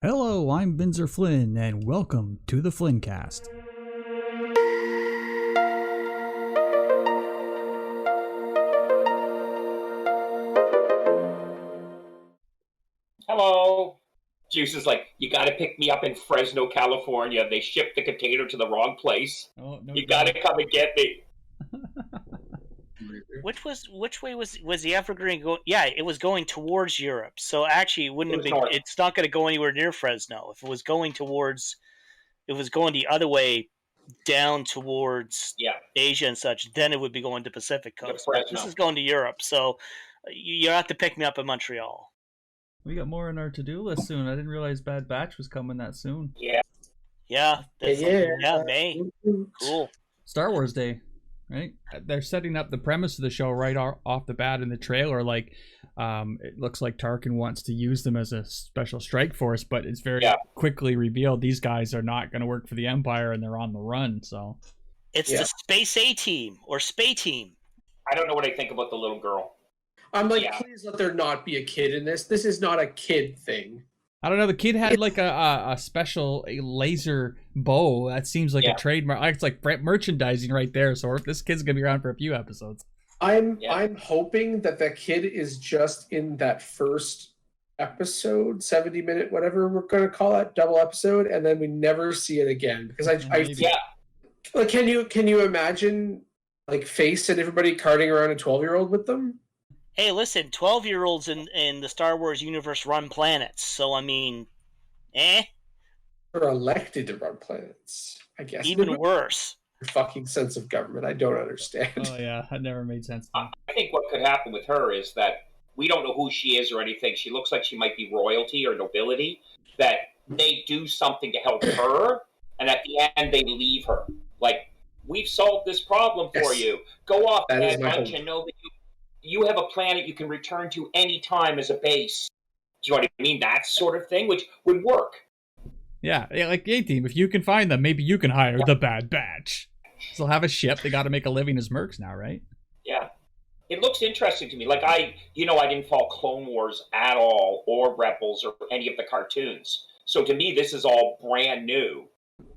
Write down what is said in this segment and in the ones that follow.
Hello, I'm Vinzer Flynn, and welcome to the Flinncast. Hello. Juice is like, you gotta pick me up in Fresno, California. They shipped the container to the wrong place. Oh, no, You gotta come and get me. Which way was the Evergreen going? Yeah, it was going towards Europe. So actually, it wouldn't have been. North. It's not going to go anywhere near Fresno. If it was going the other way down towards Asia and such, then it would be going to Pacific Coast. But this is going to Europe, so you have to pick me up in Montreal. We got more on our to-do list soon. I didn't realize Bad Batch was coming that soon. Yeah, May. Cool. Star Wars Day, right? They're setting up the premise of the show right off the bat in the trailer. Like, it looks like Tarkin wants to use them as a special strike force, but it's very quickly revealed these guys are not going to work for the Empire and they're on the run. So it's the Space A Team or Spay Team. I don't know what I think about the little girl. I'm like, please let there not be a kid in this. This is not a kid thing. I don't know. The kid had like a special laser bow. That seems like a trademark. It's like merchandising right there. So this kid's gonna be around for a few episodes. I'm hoping that the kid is just in that first episode, 70-minute, whatever we're gonna call it, double episode, and then we never see it again. Because like, can you imagine like Face and everybody carting around a 12-year-old with them? Hey, listen, 12-year-olds in the Star Wars universe run planets, so I mean, They're elected to run planets, I guess. Even worse. Fucking sense of government, I don't understand. Oh yeah, that never made sense. I think what could happen with her is that we don't know who she is or anything. She looks like she might be royalty or nobility, that they do something to help her, and at the end they leave her. Like, we've solved this problem for you. Go off that bunch and know that you have a planet you can return to any time as a base. Do you know what I mean? That sort of thing, which would work. Yeah, like A-Team, if you can find them, maybe you can hire the Bad Batch. So they'll have a ship. They got to make a living as mercs now, right? Yeah. It looks interesting to me. Like, I didn't follow Clone Wars at all, or Rebels, or any of the cartoons. So to me, this is all brand new.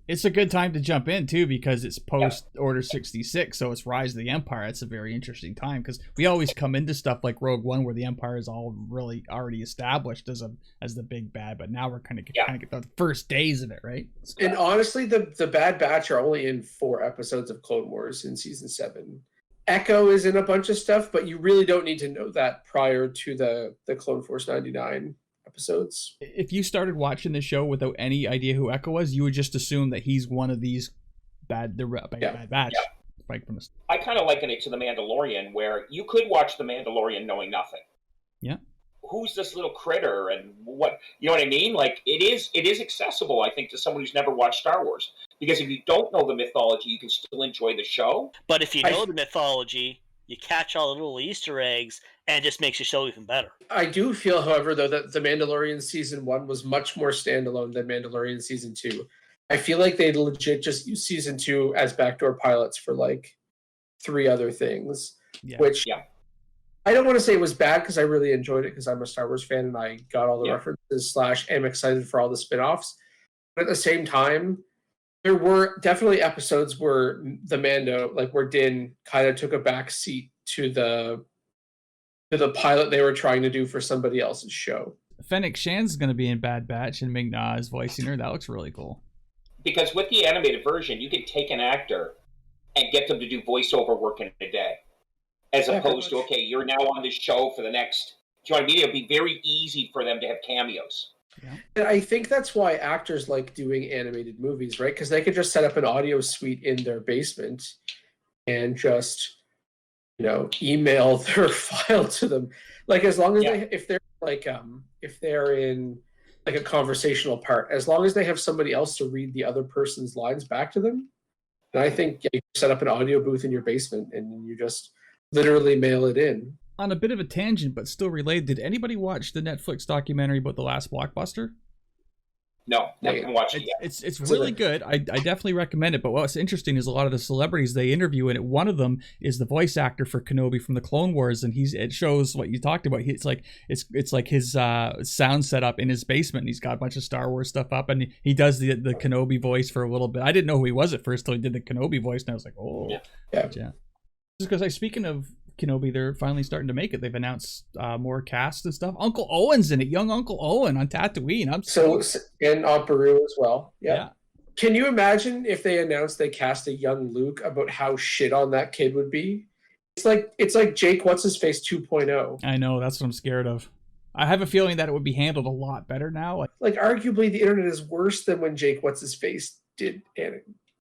It's a good time to jump in, too, because it's post-Order 66, so it's Rise of the Empire. It's a very interesting time, because we always come into stuff like Rogue One, where the Empire is all really already established as the big bad, but now we're kind of get the first days of it, right? And honestly, the Bad Batch are only in 4 episodes of Clone Wars in Season 7. Echo is in a bunch of stuff, but you really don't need to know that prior to the Clone Force 99 episodes. If you started watching the show without any idea who Echo was, you would just assume that he's one of these Bad Batch. Right from I kind of liken it to The Mandalorian, where you could watch The Mandalorian knowing nothing. Yeah. Who's this little critter and what? You know what I mean? Like, it is accessible, I think, to someone who's never watched Star Wars. Because if you don't know the mythology, you can still enjoy the show. But if you know the mythology, you catch all the little Easter eggs, and it just makes the show even better. I do feel, however, though, that The Mandalorian Season 1 was much more standalone than Mandalorian Season 2. I feel like they legit just used Season 2 as backdoor pilots for, like, 3 other things. Yeah. Which, I don't want to say it was bad, because I really enjoyed it, because I'm a Star Wars fan, and I got all the references / am excited for all the spin-offs. But at the same time, there were definitely episodes where the Mando, like where Din kind of took a back seat to the pilot they were trying to do for somebody else's show. Fennec Shan's going to be in Bad Batch, and Ming-Na is voicing her. That looks really cool. Because with the animated version, you can take an actor and get them to do voiceover work in a day. As opposed to, okay, you're now on this show for the next... Do you know what I mean? It would be very easy for them to have cameos. Yeah. And I think that's why actors like doing animated movies, right? Because they could just set up an audio suite in their basement and just, email their file to them. Like, as long as if they're in like a conversational part, as long as they have somebody else to read the other person's lines back to them, then I think you set up an audio booth in your basement and you just literally mail it in. On a bit of a tangent, but still related, did anybody watch the Netflix documentary about the last blockbuster? No, I haven't watched it yet. It's really good. I definitely recommend it. But what's interesting is a lot of the celebrities they interview in it. One of them is the voice actor for Kenobi from the Clone Wars, and it shows what you talked about. It's like his sound setup in his basement. And he's got a bunch of Star Wars stuff up, and he does the Kenobi voice for a little bit. I didn't know who he was at first till he did the Kenobi voice, and I was like, oh, yeah. Just because speaking of Kenobi, they're finally starting to make it. They've announced more cast and stuff. Uncle Owen's in it, young Uncle Owen on Tatooine. And Aunt Beru as well. Yeah. Can you imagine if they announced they cast a young Luke, about how shit on that kid would be? It's like Jake What's-His-Face 2.0. I know, that's what I'm scared of. I have a feeling that it would be handled a lot better now. Like arguably the internet is worse than when Jake What's-His-Face did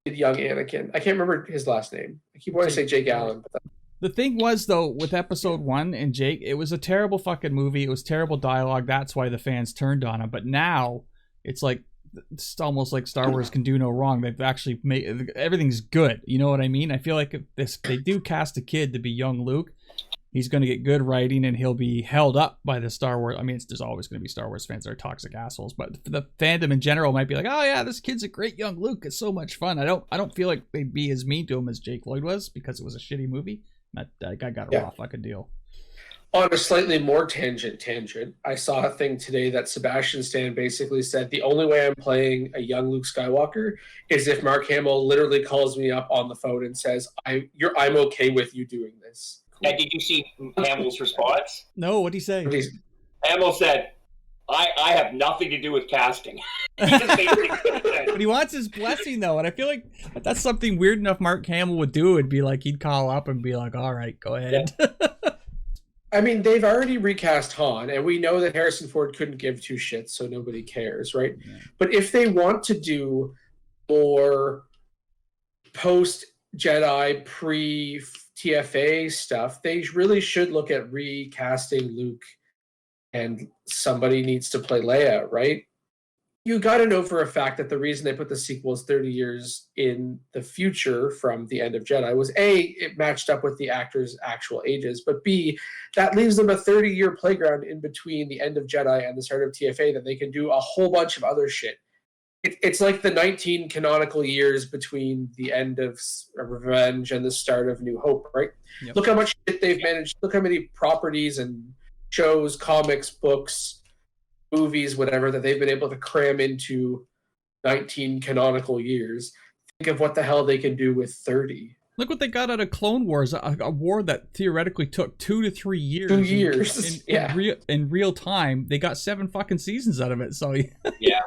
young Anakin. I can't remember his last name. I keep wanting to say Jake Allen. But the thing was, though, with episode 1 and Jake, it was a terrible fucking movie. It was terrible dialogue. That's why the fans turned on him. But now, it's almost like Star Wars can do no wrong. They've actually made everything's good. You know what I mean? I feel like if they do cast a kid to be young Luke, he's going to get good writing and he'll be held up by the Star Wars. I mean, there's always going to be Star Wars fans that are toxic assholes, but the fandom in general might be like, oh yeah, this kid's a great young Luke. It's so much fun. I don't feel like they'd be as mean to him as Jake Lloyd was because it was a shitty movie. That guy got a raw fucking deal. On a slightly more tangent, I saw a thing today that Sebastian Stan basically said the only way I'm playing a young Luke Skywalker is if Mark Hamill literally calls me up on the phone and says, I'm okay with you doing this. And did you see Hamill's response? No, what'd he say? Hamill said, I have nothing to do with casting. But he wants his blessing, though, and I feel like that's something weird enough Mark Hamill would do. It'd be like he'd call up and be like, all right, go ahead. Yeah. I mean, they've already recast Han, and we know that Harrison Ford couldn't give two shits, so nobody cares, right? Yeah. But if they want to do more post-Jedi, pre-TFA stuff, they really should look at recasting Luke, and somebody needs to play Leia, right? You got to know for a fact that the reason they put the sequels 30 years in the future from the end of Jedi was A, it matched up with the actors' actual ages, but B, that leaves them a 30-year playground in between the end of Jedi and the start of TFA that they can do a whole bunch of other shit. It's like the 19 canonical years between the end of Revenge and the start of New Hope, right? Yep. Look how much shit they've managed. Look how many properties and shows, comics, books, movies, whatever, that they've been able to cram into 19 canonical years. Think of what the hell they can do with 30. Look what they got out of Clone Wars, a war that theoretically took 2 to 3 years. 2 years. In real time, they got 7 fucking seasons out of it. So yeah.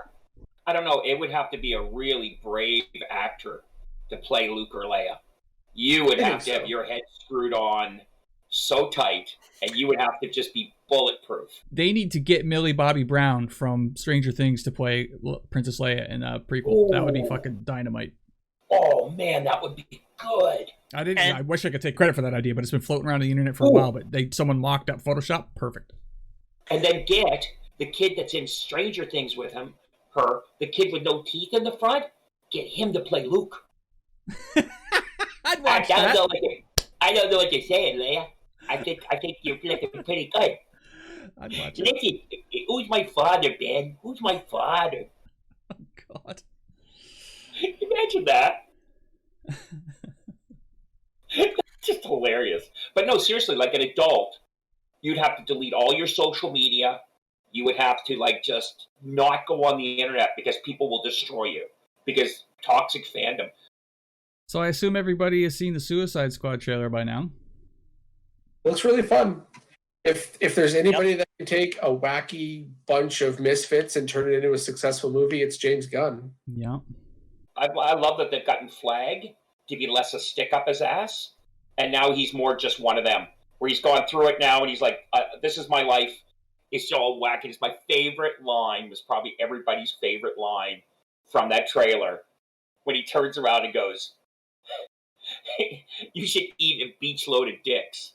I don't know. It would have to be a really brave actor to play Luke or Leia. You would have to have your head screwed on so tight, and you would have to just be bulletproof. They need to get Millie Bobby Brown from Stranger Things to play Princess Leia in a prequel. Ooh. That would be fucking dynamite. Oh man, that would be good. I wish I could take credit for that idea, but it's been floating around the internet for a while. But someone mocked up Photoshop, perfect. And then get the kid that's in Stranger Things with the kid with no teeth in the front. Get him to play Luke. I'd watch that. I don't know what you're saying, Leia. I think you're looking pretty good. I'd watch it. Listen, who's my father, Ben? Who's my father? Oh, God. Imagine that. It's just hilarious. But no, seriously, like an adult, you'd have to delete all your social media. You would have to, just not go on the internet because people will destroy you. Because toxic fandom. So I assume everybody has seen the Suicide Squad trailer by now. Looks really fun. If there's anybody that can take a wacky bunch of misfits and turn it into a successful movie, it's James Gunn. Yeah. I love that they've gotten Flag to be less a stick up his ass, and now he's more just one of them, where he's gone through it now and he's like, this is my life. It's all wacky. It's my favorite line, was probably everybody's favorite line from that trailer, when he turns around and goes, you should eat a beach load of dicks.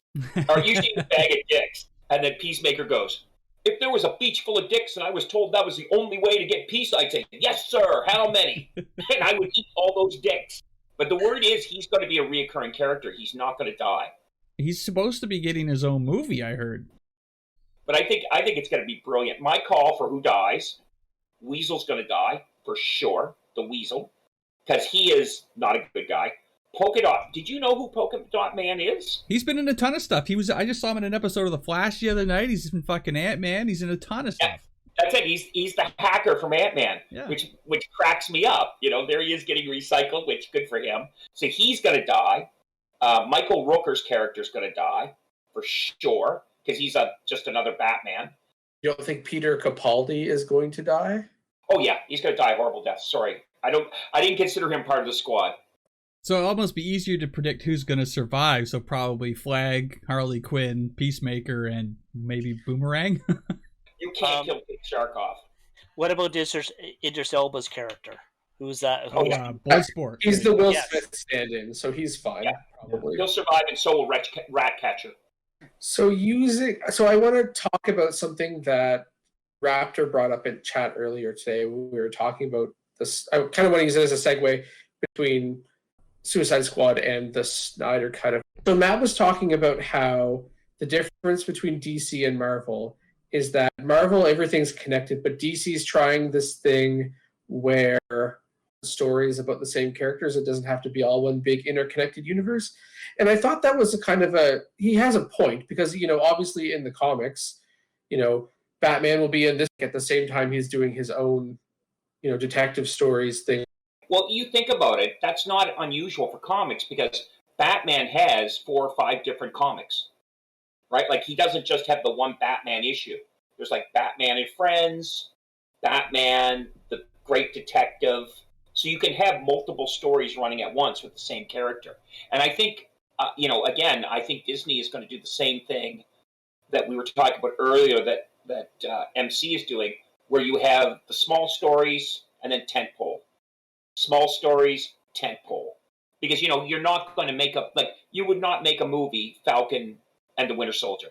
Or you should eat a bag of dicks. And then Peacemaker goes, if there was a beach full of dicks and I was told that was the only way to get peace, I'd say, yes, sir, how many? And I would eat all those dicks. But the word is he's going to be a reoccurring character. He's not going to die. He's supposed to be getting his own movie, I heard. But I think it's going to be brilliant. My call for who dies Weasel's going to die for sure. The Weasel, because he is not a good guy. Polka Dot. Did you know who Polka Dot Man is? He's been in a ton of stuff. I just saw him in an episode of The Flash the other night. He's in fucking Ant-Man. He's in a ton of stuff. Yeah, that's it. He's the hacker from Ant-Man, which cracks me up. There he is getting recycled, which good for him. So he's going to die. Michael Rooker's character is going to die for sure because he's just another Batman. You don't think Peter Capaldi is going to die? Oh yeah, he's going to die a horrible death. Sorry, I didn't consider him part of the squad. So it'll almost be easier to predict who's going to survive. So probably Flag, Harley Quinn, Peacemaker, and maybe Boomerang. You can't kill Sharkov. What about Idris Elba's character? Who's that? Bloodsport. He's the Will Smith stand-in, so he's fine. Yeah. Probably. He'll survive, and so will Ratcatcher. So I want to talk about something that Raptor brought up in chat earlier today. We were talking about this. I kind of want to use it as a segue between Suicide Squad and the Snyder Cut. So Matt was talking about how the difference between DC and Marvel is that Marvel, everything's connected, but DC's trying this thing where stories about the same characters, it doesn't have to be all one big interconnected universe. And I thought that was he has a point because, obviously in the comics, Batman will be in this at the same time he's doing his own, detective stories thing. Well, you think about it, that's not unusual for comics because Batman has 4 or 5 different comics, right? Like he doesn't just have the one Batman issue. There's like Batman and Friends, Batman, the Great Detective. So you can have multiple stories running at once with the same character. And I think, again, I think Disney is going to do the same thing that we were talking about earlier that MC is doing, where you have the small stories and then tentpole. Small stories, tentpole. Because, you're not going to you would not make a movie, Falcon and the Winter Soldier.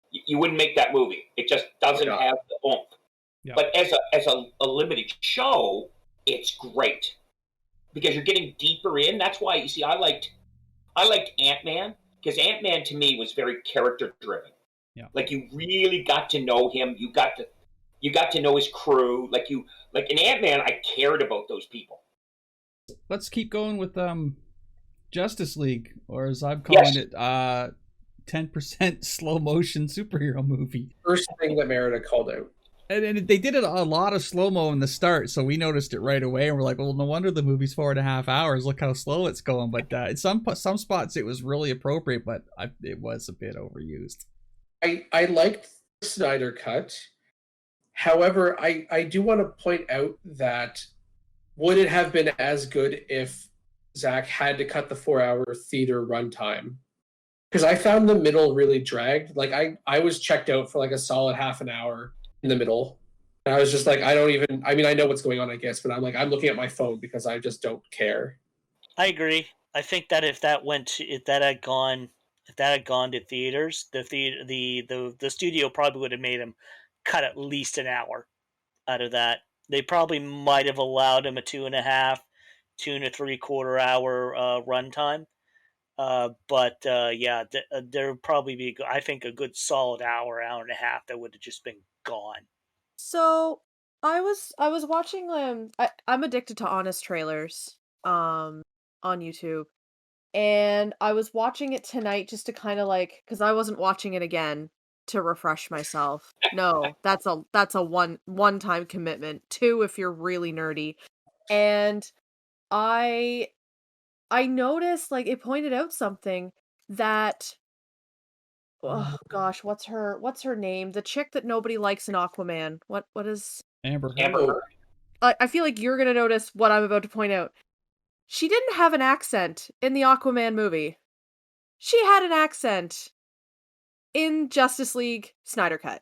You wouldn't make that movie. It just doesn't have the oomph. Yeah. But as a limited show, it's great. Because you're getting deeper in. That's why, you see, I liked Ant-Man, because Ant-Man to me was very character-driven. Yeah. Like, you really got to know him. You got to know his crew. Like in Ant-Man, I cared about those people. Let's keep going with Justice League, or as I'm calling it, 10% slow motion superhero movie. First thing that Merida called out. And they did it a lot of slow-mo in the start, so we noticed it right away, and we're like, well, no wonder the movie's 4.5 hours. Look how slow it's going. But in some spots, it was really appropriate, but it was a bit overused. I liked the Snyder Cut. However, I do want to point out that would it have been as good if Zach had to cut the 4-hour theater runtime? Because I found the middle really dragged. Like I was checked out for like a solid half an hour in the middle. And I was just like, I know what's going on, I guess, but I'm looking at my phone because I just don't care. I agree. I think that if that had gone to theaters, the studio probably would have made him cut at least an hour out of that. They probably might have allowed him a 2.5, 2 3/4 hour runtime. But there would probably be, I think, a good solid hour and a half that would have just been gone. So I was watching I'm addicted to honest trailers on YouTube, and I was watching it tonight just to kind of because I wasn't watching it again to refresh myself. No, that's a one-time commitment. 2 if you're really nerdy. And I noticed it pointed out something that oh gosh, what's her name? The chick that nobody likes in Aquaman. What is Amber Heard. I feel like you're gonna notice what I'm about to point out. She didn't have an accent in the Aquaman movie. She had an accent in Justice League Snyder Cut.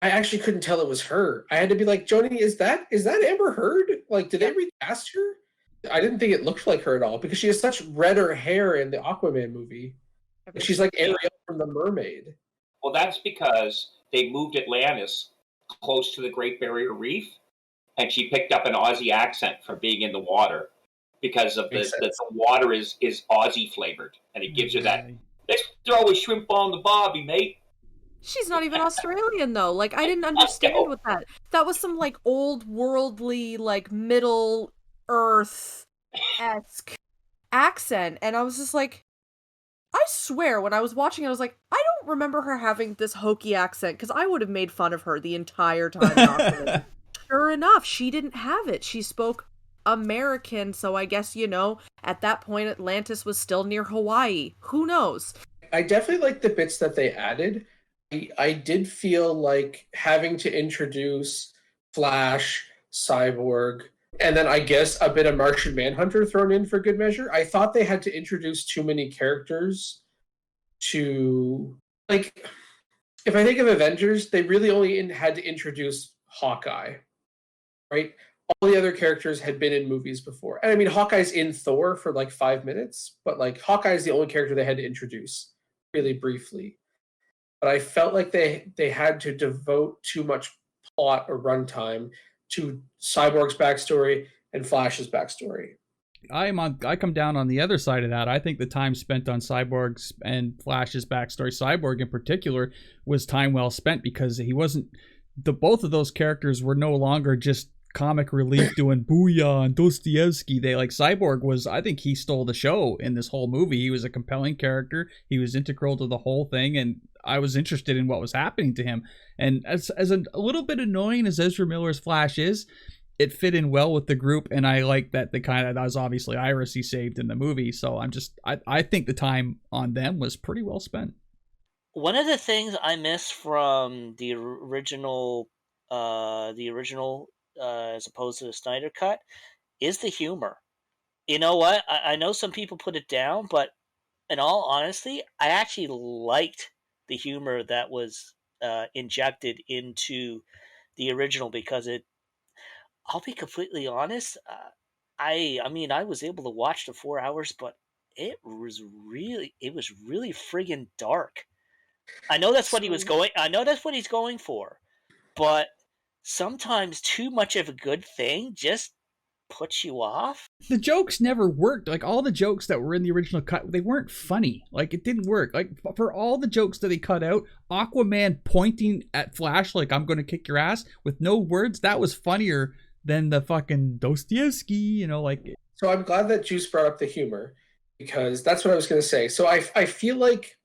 I actually couldn't tell it was her. I had to be like, Joni, is that Amber Heard? Did they recast her? I didn't think it looked like her at all because she has such redder hair in the Aquaman movie. She's like Ariel from The Mermaid. Well, that's because they moved Atlantis close to the Great Barrier Reef, and she picked up an Aussie accent from being in the water because of the water is Aussie flavored, and it gives her that. Let's throw a shrimp on the barbie, mate. She's not even Australian though. Like, I didn't understand what that. That was some like old worldly, like Middle Earth-esque accent, and I was just like, I swear when I was watching I was like, I don't remember her having this hokey accent, because I would have made fun of her the entire time in Aquaman. Sure enough, she didn't have it. She spoke American, so I guess, at that point Atlantis was still near Hawaii. Who knows? I definitely like the bits that they added. I did feel like having to introduce Flash, Cyborg, and then I guess a bit of Martian Manhunter thrown in for good measure. I thought they had to introduce too many characters to, like, if I think of Avengers, they really only had to introduce Hawkeye, right? All the other characters had been in movies before. And I mean, Hawkeye's in Thor for like 5 minutes, but like Hawkeye's the only character they had to introduce really briefly. But I felt like they had to devote too much plot or runtime to Cyborg's backstory and Flash's backstory. I come down on the other side of that. I think the time spent on Cyborg's and Flash's backstory, Cyborg in particular, was time well spent, because he wasn't. Both of those characters were no longer just comic relief doing booyah and Dostoevsky. Cyborg was, I think he stole the show in this whole movie. He was a compelling character. He was integral to the whole thing, and I was interested in what was happening to him. And as a little bit annoying as Ezra Miller's Flash is, it fit in well with the group, and I like that that was obviously Iris he saved in the movie. So I think the time on them was pretty well spent. One of the things I miss from the original as opposed to the Snyder Cut is the humor. You know what? I know some people put it down, but in all honesty, I actually liked the humor that was injected into the original, because I'll be completely honest. I mean, I was able to watch the 4 hours, but it was really friggin' dark. I know that's what he was going. I know that's what he's going for, but sometimes too much of a good thing just puts you off. The jokes never worked. Like, all the jokes that were in the original cut, they weren't funny. Like, it didn't work. Like, for all the jokes that they cut out, Aquaman pointing at Flash like, I'm gonna kick your ass, with no words, that was funnier than the fucking Dostoevsky, So I'm glad that Juice brought up the humor, because that's what I was gonna say. So I feel like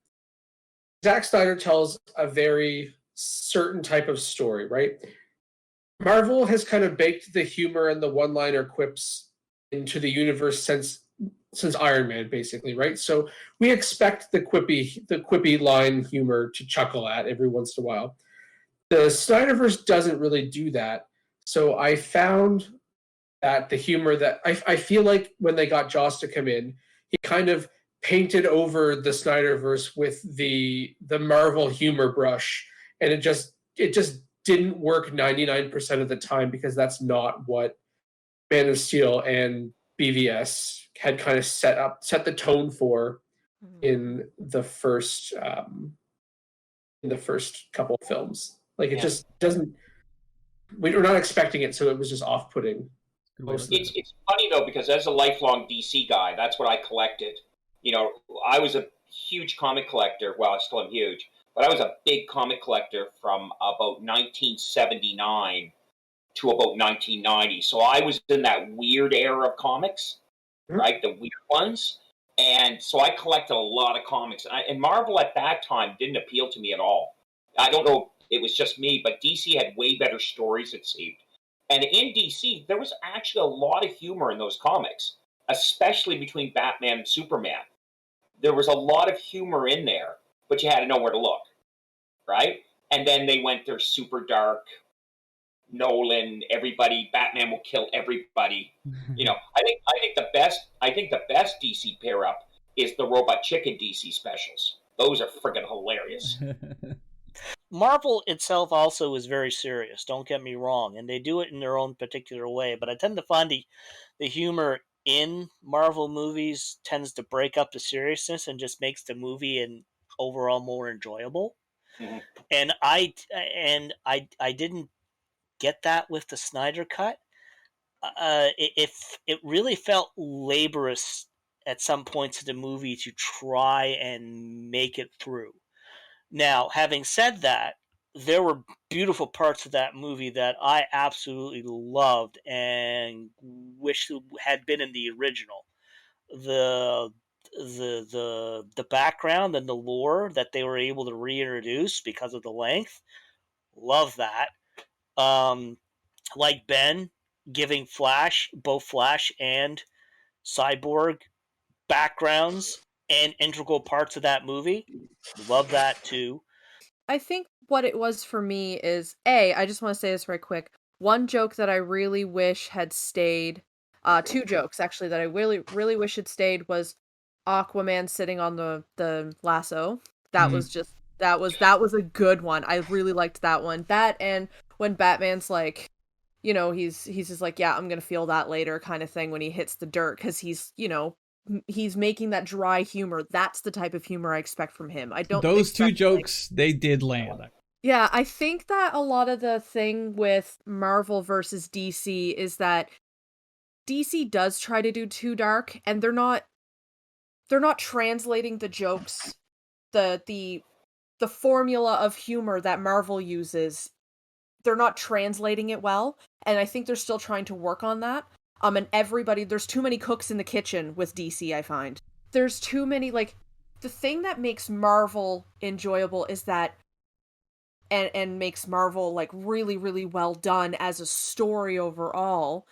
Zack Snyder tells a very certain type of story, right? Marvel has kind of baked the humor and the one-liner quips into the universe since Iron Man, basically, right? So we expect the quippy line humor to chuckle at every once in a while. The Snyderverse doesn't really do that. So I found that the humor that I feel like when they got Joss to come in, he kind of painted over the Snyderverse with the Marvel humor brush, and it just didn't work 99% of the time, because that's not what Man of Steel and BVS had kind of set the tone for in the first couple of films. Like, it just doesn't. We're not expecting it, so it was just off-putting. It's funny though, because as a lifelong DC guy, that's what I collected. I was a huge comic collector. Well, I still am huge. But I was a big comic collector from about 1979 to about 1990. So I was in that weird era of comics, right? The weird ones. And so I collected a lot of comics. And Marvel at that time didn't appeal to me at all. I don't know if it was just me, but DC had way better stories, it seemed. And in DC, there was actually a lot of humor in those comics, especially between Batman and Superman. There was a lot of humor in there, but you had to know where to look, right? And then they went their super dark, Nolan, everybody, Batman will kill everybody. I think the best DC pair up is the Robot Chicken DC specials. Those are freaking hilarious. Marvel itself also is very serious, don't get me wrong, and they do it in their own particular way, but I tend to find the humor in Marvel movies tends to break up the seriousness and just makes the movie and overall more enjoyable. Mm-hmm. And I didn't get that with the Snyder Cut. It really felt laborious at some points of the movie to try and make it through. Now, having said that, there were beautiful parts of that movie that I absolutely loved and wish had been in the original. The background and the lore that they were able to reintroduce because of the length, love that. Like Ben giving both Flash and Cyborg backgrounds and integral parts of that movie, love that too. I think what it was for me is I just want to say this right quick. One joke that I really wish had stayed, two jokes actually that I really wish had stayed was Aquaman sitting on the lasso. That was just that was a good one. I really liked that one. That and when Batman's like, he's just like, yeah, I'm gonna feel that later kind of thing when he hits the dirt because he's making that dry humor. That's the type of humor I expect from him. I don't. Those two jokes, they did land. Yeah, I think that a lot of the thing with Marvel versus DC is that DC does try to do too dark, and they're not translating the jokes, the formula of humor that Marvel uses. They're not translating it well, and I think they're still trying to work on that. And there's too many cooks in the kitchen with DC, I find. There's too many, the thing that makes Marvel enjoyable is that, and makes Marvel, really, really well done as a story overall,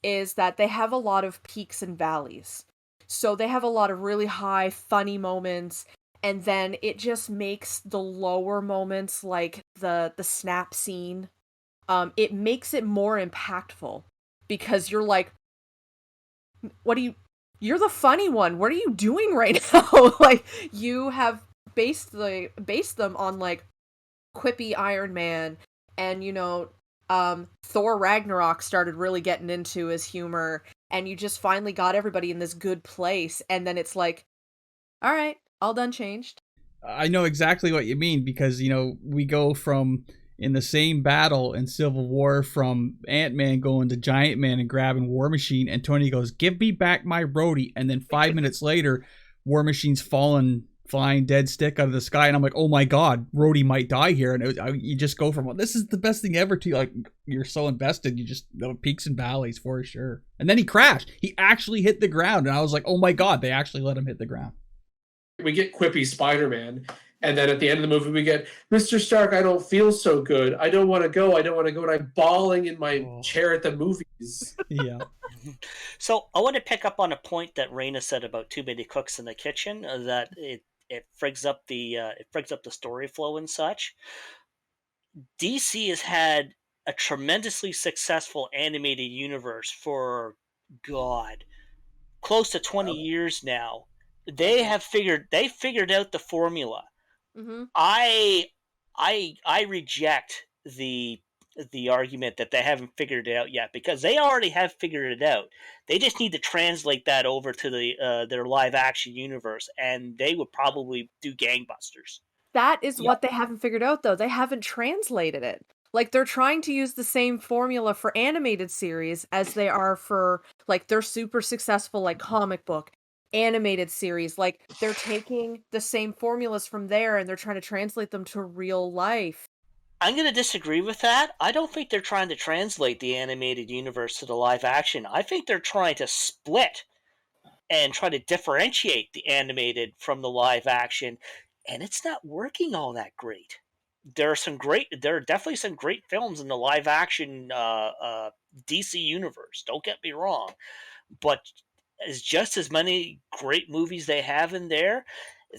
is that they have a lot of peaks and valleys. So they have a lot of really high, funny moments, and then it just makes the lower moments, like the snap scene, it makes it more impactful. Because you're like, you're the funny one. What are you doing right now? You have based them on, quippy Iron Man, and, Thor Ragnarok started really getting into his humor, and you just finally got everybody in this good place, and then it's like, all right, all done changed. I know exactly what you mean, because, we go from... in the same battle in Civil War, from Ant-Man going to Giant Man and grabbing War Machine, and Tony goes, "Give me back my Rhodey," and then 5 minutes later, War Machine's flying dead stick out of the sky, and I'm like, oh my god, Rhodey might die here, and you just go from, well, this is the best thing ever, to, you're so invested, you just, peaks and valleys for sure. And then he crashed. He actually hit the ground, and I was like, oh my god, they actually let him hit the ground. We get quippy Spider-Man. And then at the end of the movie, we get, "Mr. Stark, I don't feel so good. I don't want to go. And I'm bawling in my chair at the movies." Yeah. So I want to pick up on a point that Raina said about too many cooks in the kitchen, that it frigs up the story flow and such. DC has had a tremendously successful animated universe for, close to 20 years now. They figured out the formula. Mm-hmm. I reject the argument that they haven't figured it out yet, because they already have figured it out. They just need to translate that over to their live action universe, and they would probably do gangbusters. That is what they haven't figured out, though. They haven't translated it. They're trying to use the same formula for animated series as they are for, their super successful, comic book animated series. They're taking the same formulas from there and they're trying to translate them to real life. I'm going to disagree with that. I don't think they're trying to translate the animated universe to the live action. I think they're trying to split and try to differentiate the animated from the live action, and it's not working all that great. There are definitely some great films in the live action DC universe, don't get me wrong, but as just as many great movies they have in there,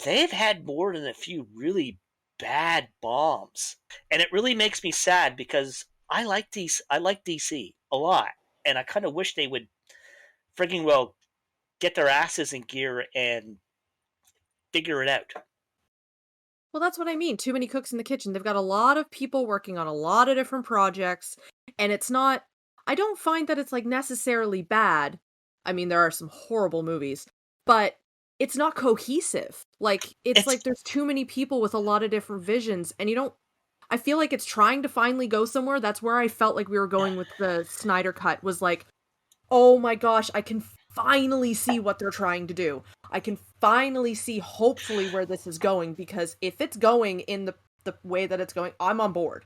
they've had more than a few really bad bombs. And it really makes me sad, because I like DC a lot, and I kind of wish they would frigging well get their asses in gear and figure it out. Well, that's what I mean. Too many cooks in the kitchen. They've got a lot of people working on a lot of different projects, and I don't find that it's necessarily bad. I mean, there are some horrible movies, but it's not cohesive. It's there's too many people with a lot of different visions, and I feel like it's trying to finally go somewhere. That's where I felt like we were going with the Snyder Cut, was oh my gosh, I can finally see what they're trying to do. I can finally see hopefully where this is going, because if it's going in the way that it's going, I'm on board.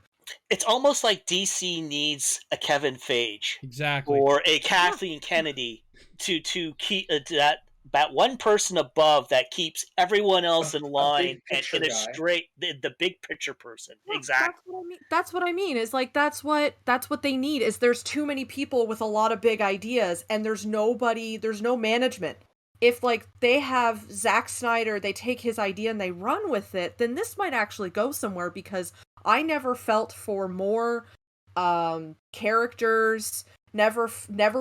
It's almost like DC needs a Kevin Feige, exactly, or a Kathleen Kennedy to keep that one person above that keeps everyone else in line and in a straight, the big picture person. Yeah, exactly. That's what I mean. Is like that's what they need. Is there's too many people with a lot of big ideas, and there's no management. If like they have Zack Snyder, they take his idea and they run with it, then this might actually go somewhere, because I never felt for more characters, never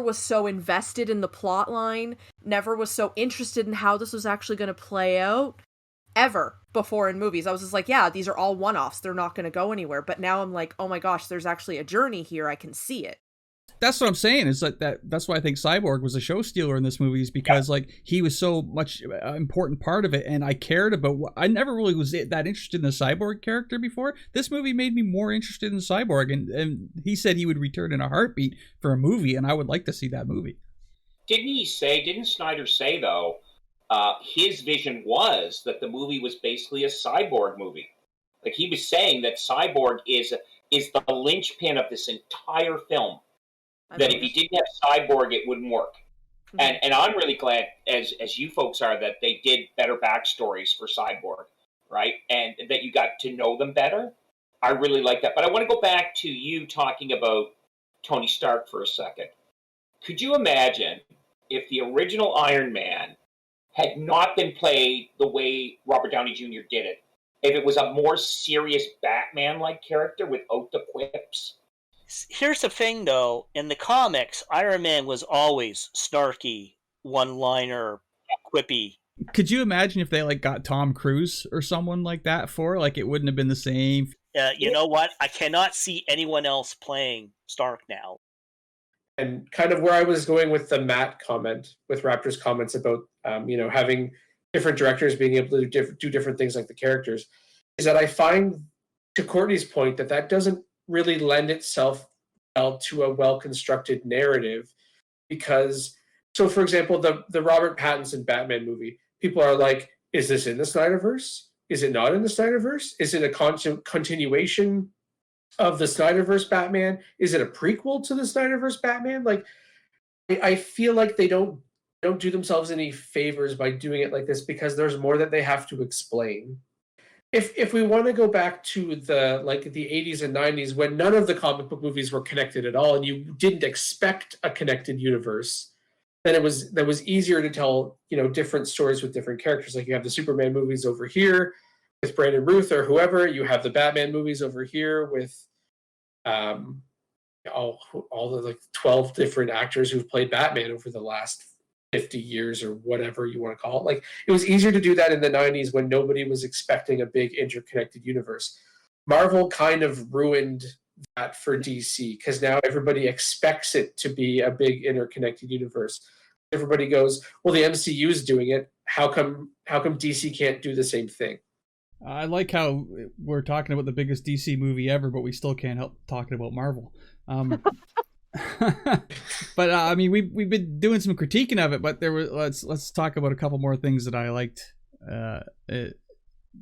was so invested in the plot line, never was so interested in how this was actually going to play out ever before in movies. I was just like, yeah, these are all one-offs. They're not going to go anywhere. But now I'm like, oh my gosh, there's actually a journey here. I can see it. That's what I'm saying. It's like that's why I think Cyborg was a show stealer in this movie, is because like he was so much an important part of it, and I cared about. I never really was that interested in the Cyborg character before. This movie made me more interested in Cyborg, and he said he would return in a heartbeat for a movie, and I would like to see that movie. Didn't Snyder say though, his vision was that the movie was basically a Cyborg movie? Like he was saying that Cyborg is the linchpin of this entire film. That if you didn't have Cyborg, it wouldn't work. Mm-hmm. And I'm really glad, as you folks are, that they did better backstories for Cyborg, right? And that you got to know them better. I really like that. But I want to go back to you talking about Tony Stark for a second. Could you imagine if the original Iron Man had not been played the way Robert Downey Jr. did it? If it was a more serious Batman-like character without the quips? Here's the thing, though. In the comics, Iron Man was always snarky, one-liner, quippy. Could you imagine if they like got Tom Cruise or someone like that for like it wouldn't have been the same? You know what? I cannot see anyone else playing Stark now. And kind of where I was going with the Matt comment, with Raptor's comments about having different directors being able to do different things like the characters, is that I find, to Courtney's point, that doesn't really lend itself well to a well-constructed narrative, because, so for example, the Robert Pattinson Batman movie, people are like, is this in the Snyderverse? Is it not in the Snyderverse? Is it a continuation of the Snyderverse Batman? Is it a prequel to the Snyderverse Batman? Like, I feel like they don't do themselves any favors by doing it like this, because there's more that they have to explain. If we want to go back to the 80s and 90s, when none of the comic book movies were connected at all, and you didn't expect a connected universe, then that was easier to tell different stories with different characters. Like you have the Superman movies over here with Brandon Routh or whoever. You have the Batman movies over here with all the 12 different actors who've played Batman over the last 50 years or whatever you want to call it. Like, it was easier to do that in the 90s when nobody was expecting a big interconnected universe. Marvel kind of ruined that for DC, because now everybody expects it to be a big interconnected universe. Everybody goes, well, the MCU is doing it. How come DC can't do the same thing? I like how we're talking about the biggest DC movie ever, but we still can't help talking about Marvel. But I mean, we've been doing some critiquing of it, but let's talk about a couple more things that I liked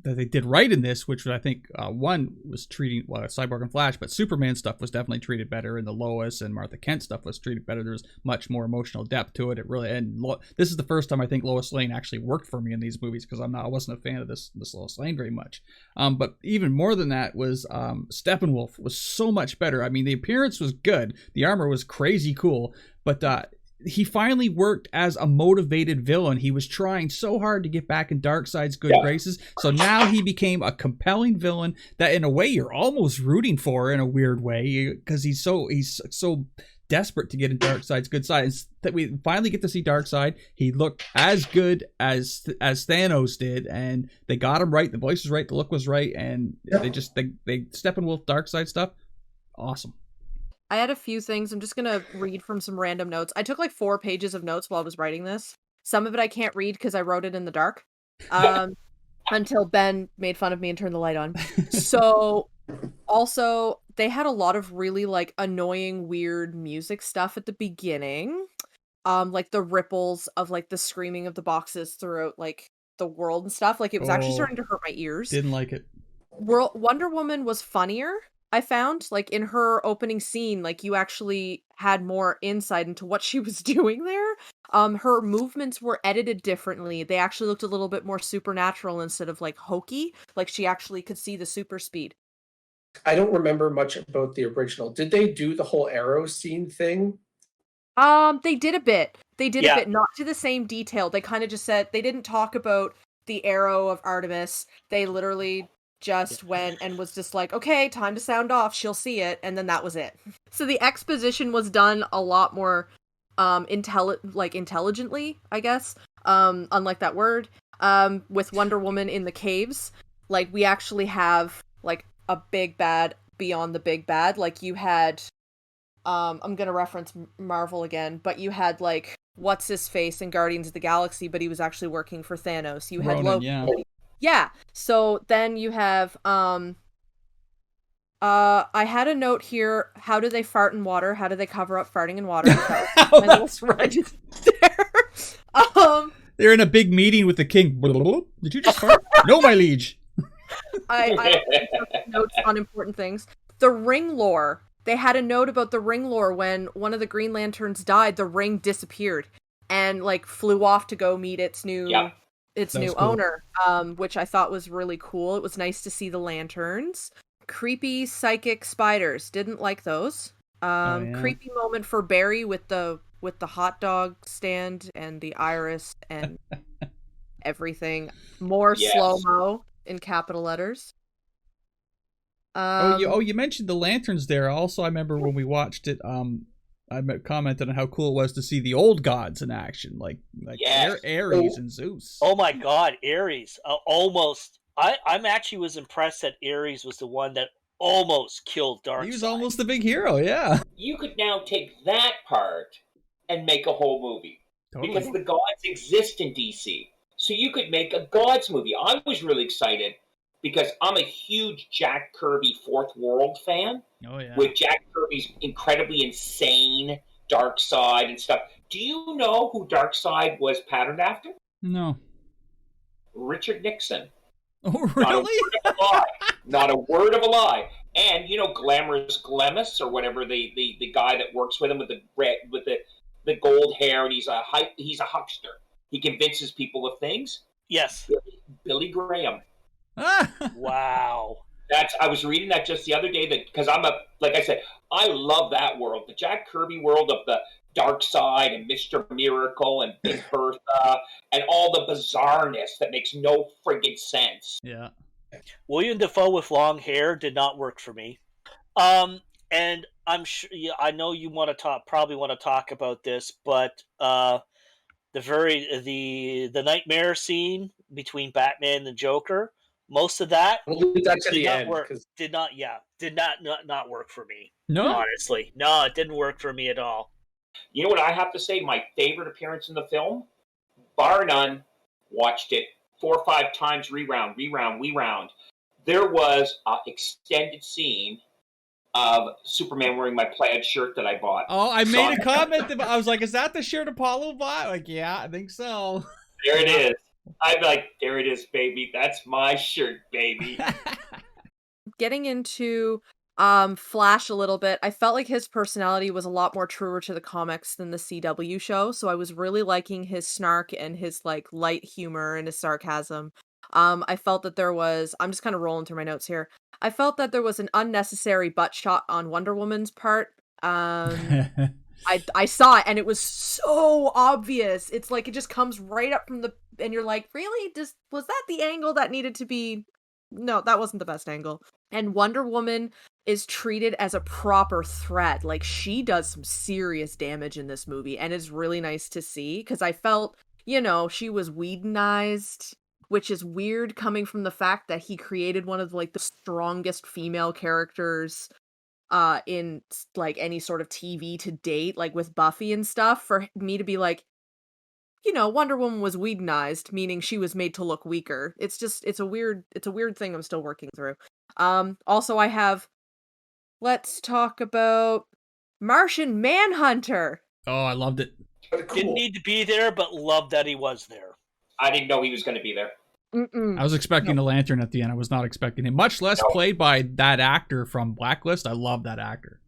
that they did right in this, which I think one was treating Cyborg and Flash, but Superman stuff was definitely treated better, and the Lois and Martha Kent stuff was treated better. There was much more emotional depth to it. It really, and this is the first time I think Lois Lane actually worked for me in these movies, because I wasn't a fan of this Lois Lane very much. But even more than that was Steppenwolf was so much better. I mean, the appearance was good, the armor was crazy cool, but he finally worked as a motivated villain. He was trying so hard to get back in Darkseid's good graces. So now he became a compelling villain that in a way you're almost rooting for, in a weird way, because he's so desperate to get in Darkseid's good side. And that we finally get to see Darkseid. He looked as good as Thanos did, and they got him right. The voice was right, the look was right, and they Steppenwolf Darkseid stuff, awesome. I had a few things. I'm just going to read from some random notes. I took like 4 pages of notes while I was writing this. Some of it I can't read because I wrote it in the dark. Until Ben made fun of me and turned the light on. So also, they had a lot of really like annoying, weird music stuff at the beginning. like the ripples of like the screaming of the boxes throughout like the world and stuff. Like it was actually starting to hurt my ears. Didn't like it. Wonder Woman was funnier, I found. Like in her opening scene, like you actually had more insight into what she was doing there. Her movements were edited differently. They actually looked a little bit more supernatural instead of like hokey. Like she actually could see the super speed. I don't remember much about the original. Did they do the whole arrow scene thing? They did a bit. They did a bit, not to the same detail. They kind of just said they didn't talk about the arrow of Artemis. They literally just went and was just like, okay, time to sound off. She'll see it, and then that was it. So the exposition was done a lot more, intelligently, I guess. Unlike that word. With Wonder Woman in the caves, like we actually have like a big bad beyond the big bad. Like you had, I'm gonna reference Marvel again, but you had like what's his face in Guardians of the Galaxy, but he was actually working for Thanos. You had Ronan, Loki. Yeah. So then you have I had a note here. How do they fart in water? How do they cover up farting in water? That's right. They're in a big meeting with the king. Did you just fart? No, my liege. I took notes on important things. The ring lore. They had a note about the ring lore. When one of the Green Lanterns died, the ring disappeared and like flew off to go meet its new owner, which I thought was really cool. It was nice to see the lanterns. Creepy psychic spiders. Didn't like those. Creepy moment for Barry with the hot dog stand and the iris and everything. More slow-mo in capital letters. You mentioned the lanterns there. Also, I remember when we watched it, I commented on how cool it was to see the old gods in action, like Ares and Zeus. Oh my God, Ares! Almost. I'm actually was impressed that Ares was the one that almost killed Darkseid. He was almost the big hero. Yeah. You could now take that part and make a whole movie because the gods exist in DC, so you could make a gods movie. I was really excited because I'm a huge Jack Kirby Fourth World fan. Oh, yeah. With Jack Kirby's incredibly insane Darkseid and stuff. Do you know who Darkseid was patterned after? No. Richard Nixon. Oh, really? Not a word of a lie. And you know, Glamorous Glemus or whatever, the guy that works with him with the gold hair, and he's a huckster. He convinces people of things. Yes. Billy Graham. Wow. I was reading that just the other day because like I said, I love that world, the Jack Kirby world of the Darkseid and Mr. Miracle and Big Bertha and all the bizarreness that makes no friggin' sense. Yeah. William Dafoe with long hair did not work for me. And I'm sure I know you probably want to talk about this, but the nightmare scene between Batman and the Joker. Most of that we'll leave that to the end. Did not work for me. No, honestly, no, it didn't work for me at all. You know what I have to say? My favorite appearance in the film, bar none. Watched it 4 or 5 times, rewound. There was an extended scene of Superman wearing my plaid shirt that I bought. Oh, I made a comment. I was like, "Is that the shirt Apollo bought?" Like, yeah, I think so. There it is. I'm like, there it is, baby. That's my shirt, baby. Getting into Flash a little bit, I felt like his personality was a lot more truer to the comics than the CW show, so I was really liking his snark and his like light humor and his sarcasm. I felt that there was, I'm just kind of rolling through my notes here. I felt that there was an unnecessary butt shot on Wonder Woman's part. I saw it and it was so obvious. It's like it just comes right up from and you're like, really? Was that the angle that needed to be? No, that wasn't the best angle. And Wonder Woman is treated as a proper threat. Like she does some serious damage in this movie, and it's really nice to see because I felt, she was Whedonized, which is weird coming from the fact that he created one of like the strongest female characters in like any sort of TV to date, like with Buffy and stuff. For me to be like, Wonder Woman was Whedonized, meaning she was made to look weaker. It's a weird thing I'm still working through. Also let's talk about Martian Manhunter. Oh, I loved it. Cool. Didn't need to be there, but loved that he was there. I didn't know he was going to be there. Mm-mm. I was expecting the Lantern at the end. I was not expecting him. Much less played by that actor from Blacklist. I love that actor.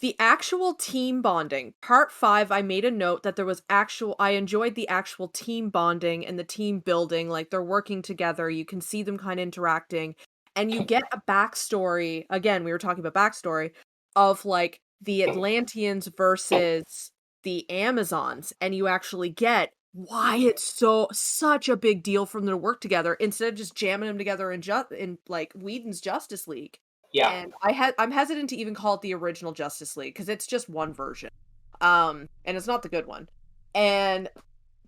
The actual team bonding. Part 5, I made a note that there was I enjoyed the actual team bonding and the team building. Like, they're working together. You can see them kind of interacting. And you get a backstory. Again, we were talking about backstory of, like, the Atlanteans versus the Amazons. And you actually get why it's such a big deal for them to work together instead of just jamming them together in like Whedon's Justice League. Yeah. And I'm hesitant to even call it the original Justice League because it's just one version. And it's not the good one. And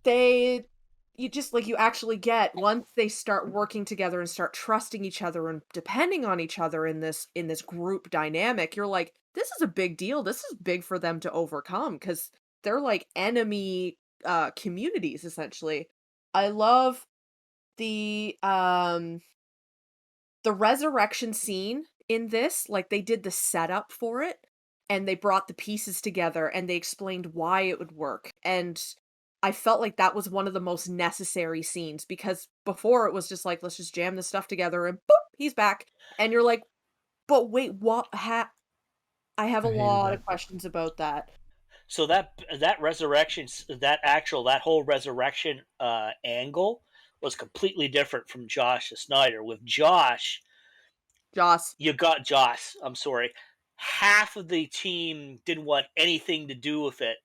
you actually get, once they start working together and start trusting each other and depending on each other in this group dynamic, you're like, this is a big deal. This is big for them to overcome because they're like enemy communities essentially. I love the resurrection scene in this. Like, they did the setup for it and they brought the pieces together and they explained why it would work. And I felt like that was one of the most necessary scenes because before it was just like, let's just jam this stuff together and boop, he's back. And you're like, but wait, what? I have a lot of questions about that. So that resurrection, that whole resurrection angle was completely different from Josh Snyder. With Josh, you got Josh. I'm sorry. Half of the team didn't want anything to do with it,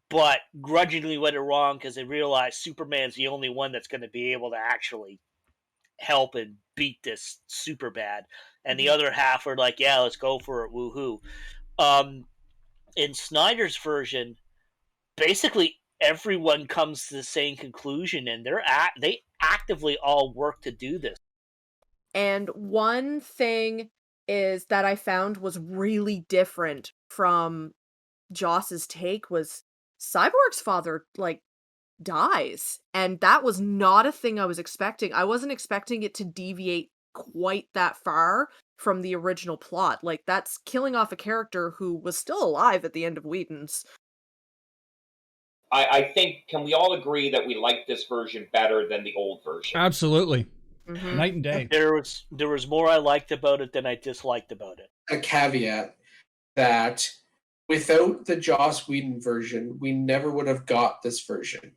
but grudgingly went it wrong because they realized Superman's the only one that's going to be able to actually help and beat this super bad. And the other half are like, yeah, let's go for it, woohoo. In Snyder's version, basically everyone comes to the same conclusion, and they actively all work to do this. And one thing is that I found was really different from Joss's take was Cyborg's father, like, dies. And that was not a thing I was expecting. I wasn't expecting it to deviate quite that far from the original plot. Like, that's killing off a character who was still alive at the end of Whedon's. I think, can we all agree that we like this version better than the old version? Absolutely. Mm-hmm. Night and day. There was more I liked about it than I disliked about it. A caveat that without the Joss Whedon version, we never would have got this version.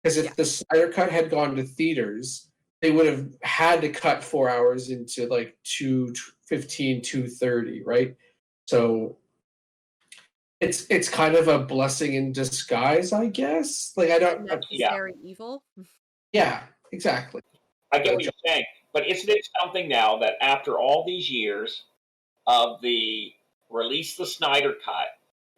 Because if the Snyder Cut had gone to theaters, they would have had to cut 4 hours into like 2:15, 2:30, right? So it's kind of a blessing in disguise, I guess. Like, I don't. Necessary evil. Yeah, exactly. I get what you're saying, but isn't it something now that after all these years of the release the Snyder Cut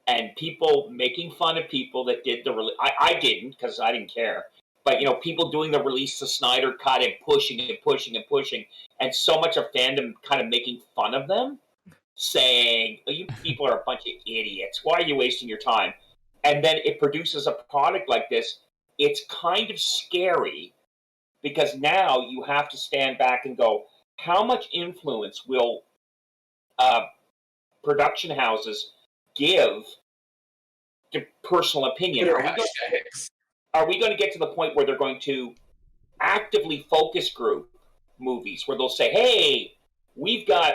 and people making fun of people that did the release, I didn't because I didn't care, but people doing the release the Snyder Cut and pushing and pushing and pushing, and so much of fandom kind of making fun of them, saying, oh, you people are a bunch of idiots. Why are you wasting your time? And then it produces a product like this. It's kind of scary. Because now you have to stand back and go, how much influence will production houses give to personal opinion? Are we going to get to the point where they're going to actively focus group movies, where they'll say, hey, we've got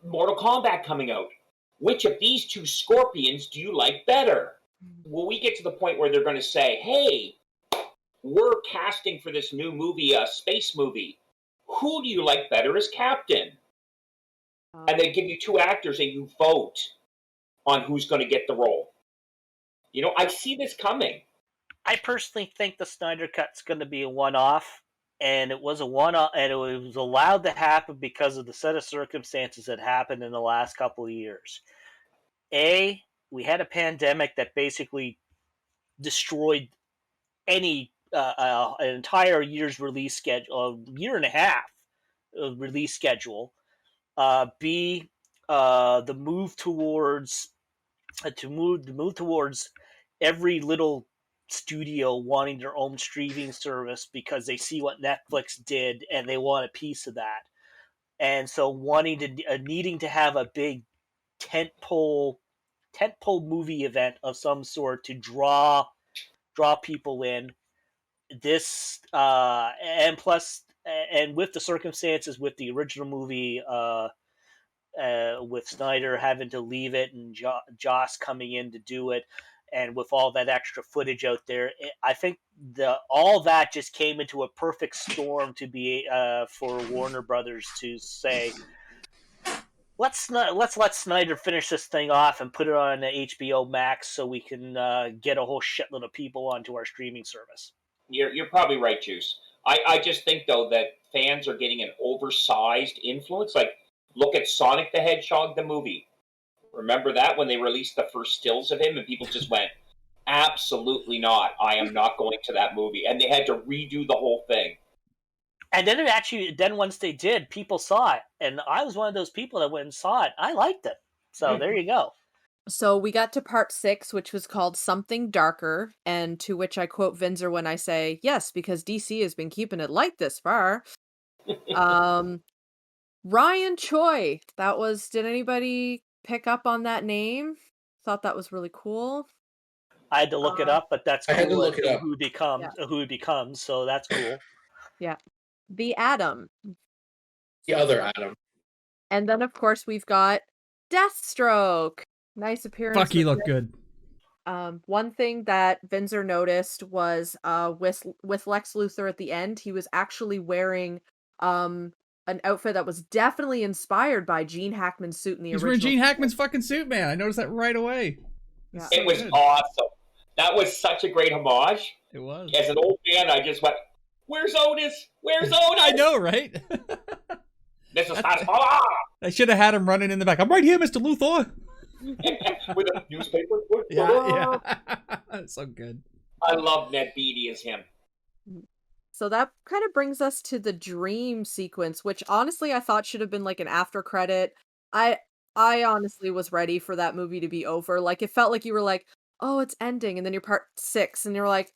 Mortal Kombat coming out. Which of these two Scorpions do you like better? Will we get to the point where they're going to say, hey, we're casting for this new movie, a space movie. Who do you like better as captain? And they give you two actors and you vote on who's going to get the role. I see this coming. I personally think the Snyder Cut's going to be a one-off, and it was a one-off, and it was allowed to happen because of the set of circumstances that happened in the last couple of years. We had a pandemic that basically destroyed any an entire year's release schedule, a year and a half release schedule. B, the move towards every little studio wanting their own streaming service because they see what Netflix did and they want a piece of that, and so needing to have a big tentpole tentpole movie event of some sort to draw people in. This and plus, and with the circumstances with the original movie, with Snyder having to leave it and Joss coming in to do it, and with all that extra footage out there, I think all that just came into a perfect storm to be for Warner Brothers to say, let's let Snyder finish this thing off and put it on HBO Max so we can get a whole shitload of people onto our streaming service. You're probably right, Juice. I just think, though, that fans are getting an oversized influence. Like, look at Sonic the Hedgehog, the movie. Remember that when they released the first stills of him and people just went, absolutely not. I am not going to that movie. And they had to redo the whole thing. And then once they did, people saw it. And I was one of those people that went and saw it. I liked it. So there you go. So we got to part 6, which was called Something Darker, and to which I quote Vinzer when I say, yes, because DC has been keeping it light this far. Ryan Choi. Did anybody pick up on that name? Thought that was really cool. I had to look it up, but that's cool. I had to look it up. Who he becomes, so that's cool. Yeah. The Atom. The other Atom. And then, of course, we've got Deathstroke. Nice appearance. Fuck, he looked good. One thing that Vinzer noticed was with Lex Luthor at the end, he was actually wearing an outfit that was definitely inspired by Gene Hackman's suit in the original. He's wearing Gene Hackman's fucking suit, man. I noticed that right away. Yeah. It was awesome. That was such a great homage. It was. As an old man, I just went, "Where's Otis? Where's Otis?" I know, right? This is I should have had him running in the back. I'm right here, Mr. Luthor. With a newspaper. Yeah. That's so good. I love Ned Beatty as him. So that kind of brings us to the dream sequence, which honestly I thought should have been like an after credit. I honestly was ready for that movie to be over. Like, it felt like you were like, oh, it's ending, and then you're part 6, and you're like,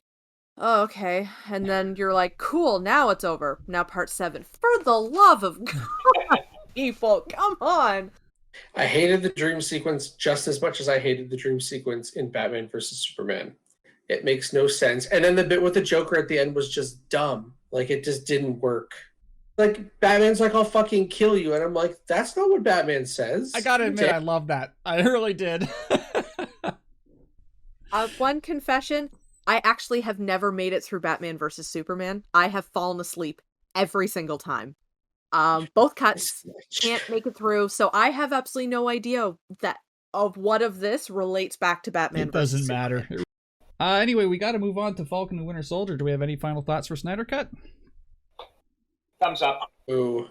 oh, okay. And then you're like, cool, now it's over. Now part 7. For the love of God, people, come on. I hated the dream sequence just as much as I hated the dream sequence in Batman vs. Superman. It makes no sense. And then the bit with the Joker at the end was just dumb. Like, it just didn't work. Like, Batman's like, I'll fucking kill you. And I'm like, that's not what Batman says. I gotta admit, I love that. I really did. One confession, I actually have never made it through Batman vs. Superman. I have fallen asleep every single time. Both cuts, can't make it through, so I have absolutely no idea what of this relates back to Batman. It doesn't matter. Anyway, we got to move on to Falcon and Winter Soldier. Do we have any final thoughts for Snyder Cut? Thumbs up. Ooh.